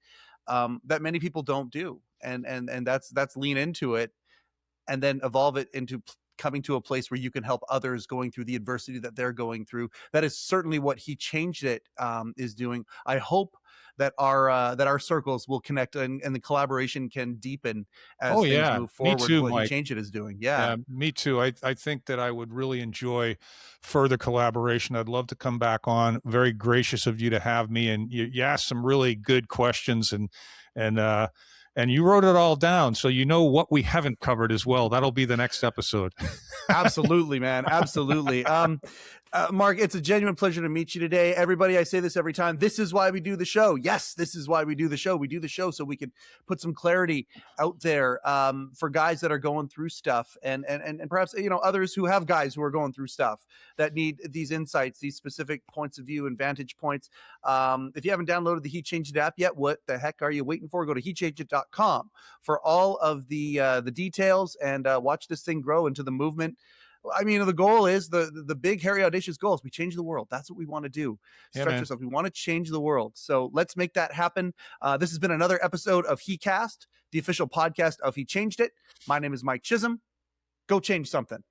that many people don't do, and that's lean into it, and then evolve it into coming to a place where you can help others going through the adversity that they're going through. That is certainly what He Changed It is doing. I hope that our circles will connect and the collaboration can deepen as things move forward. Me too, what Mike. He Changed It is doing. Yeah, me too. I think that I would really enjoy further collaboration. I'd love to come back on. Very gracious of you to have me, and you asked some really good questions, and you wrote it all down, so you know what we haven't covered as well. That'll be the next episode. Absolutely, man. Absolutely. Mark, it's a genuine pleasure to meet you today. Everybody, I say this every time. This is why we do the show. Yes, this is why we do the show. We do the show so we can put some clarity out there for guys that are going through stuff, and perhaps others who have guys who are going through stuff that need these insights, these specific points of view and vantage points. If you haven't downloaded the He Changed It app yet, what the heck are you waiting for? Go to hechangeit.com for all of the details and watch this thing grow into the movement. I mean, the goal is the big, hairy, audacious goal is we change the world. That's what we want to do. Stretch ourselves. We want to change the world. So let's make that happen. This has been another episode of heCast, the official podcast of He Changed It. My name is Mike Chisholm. Go change something.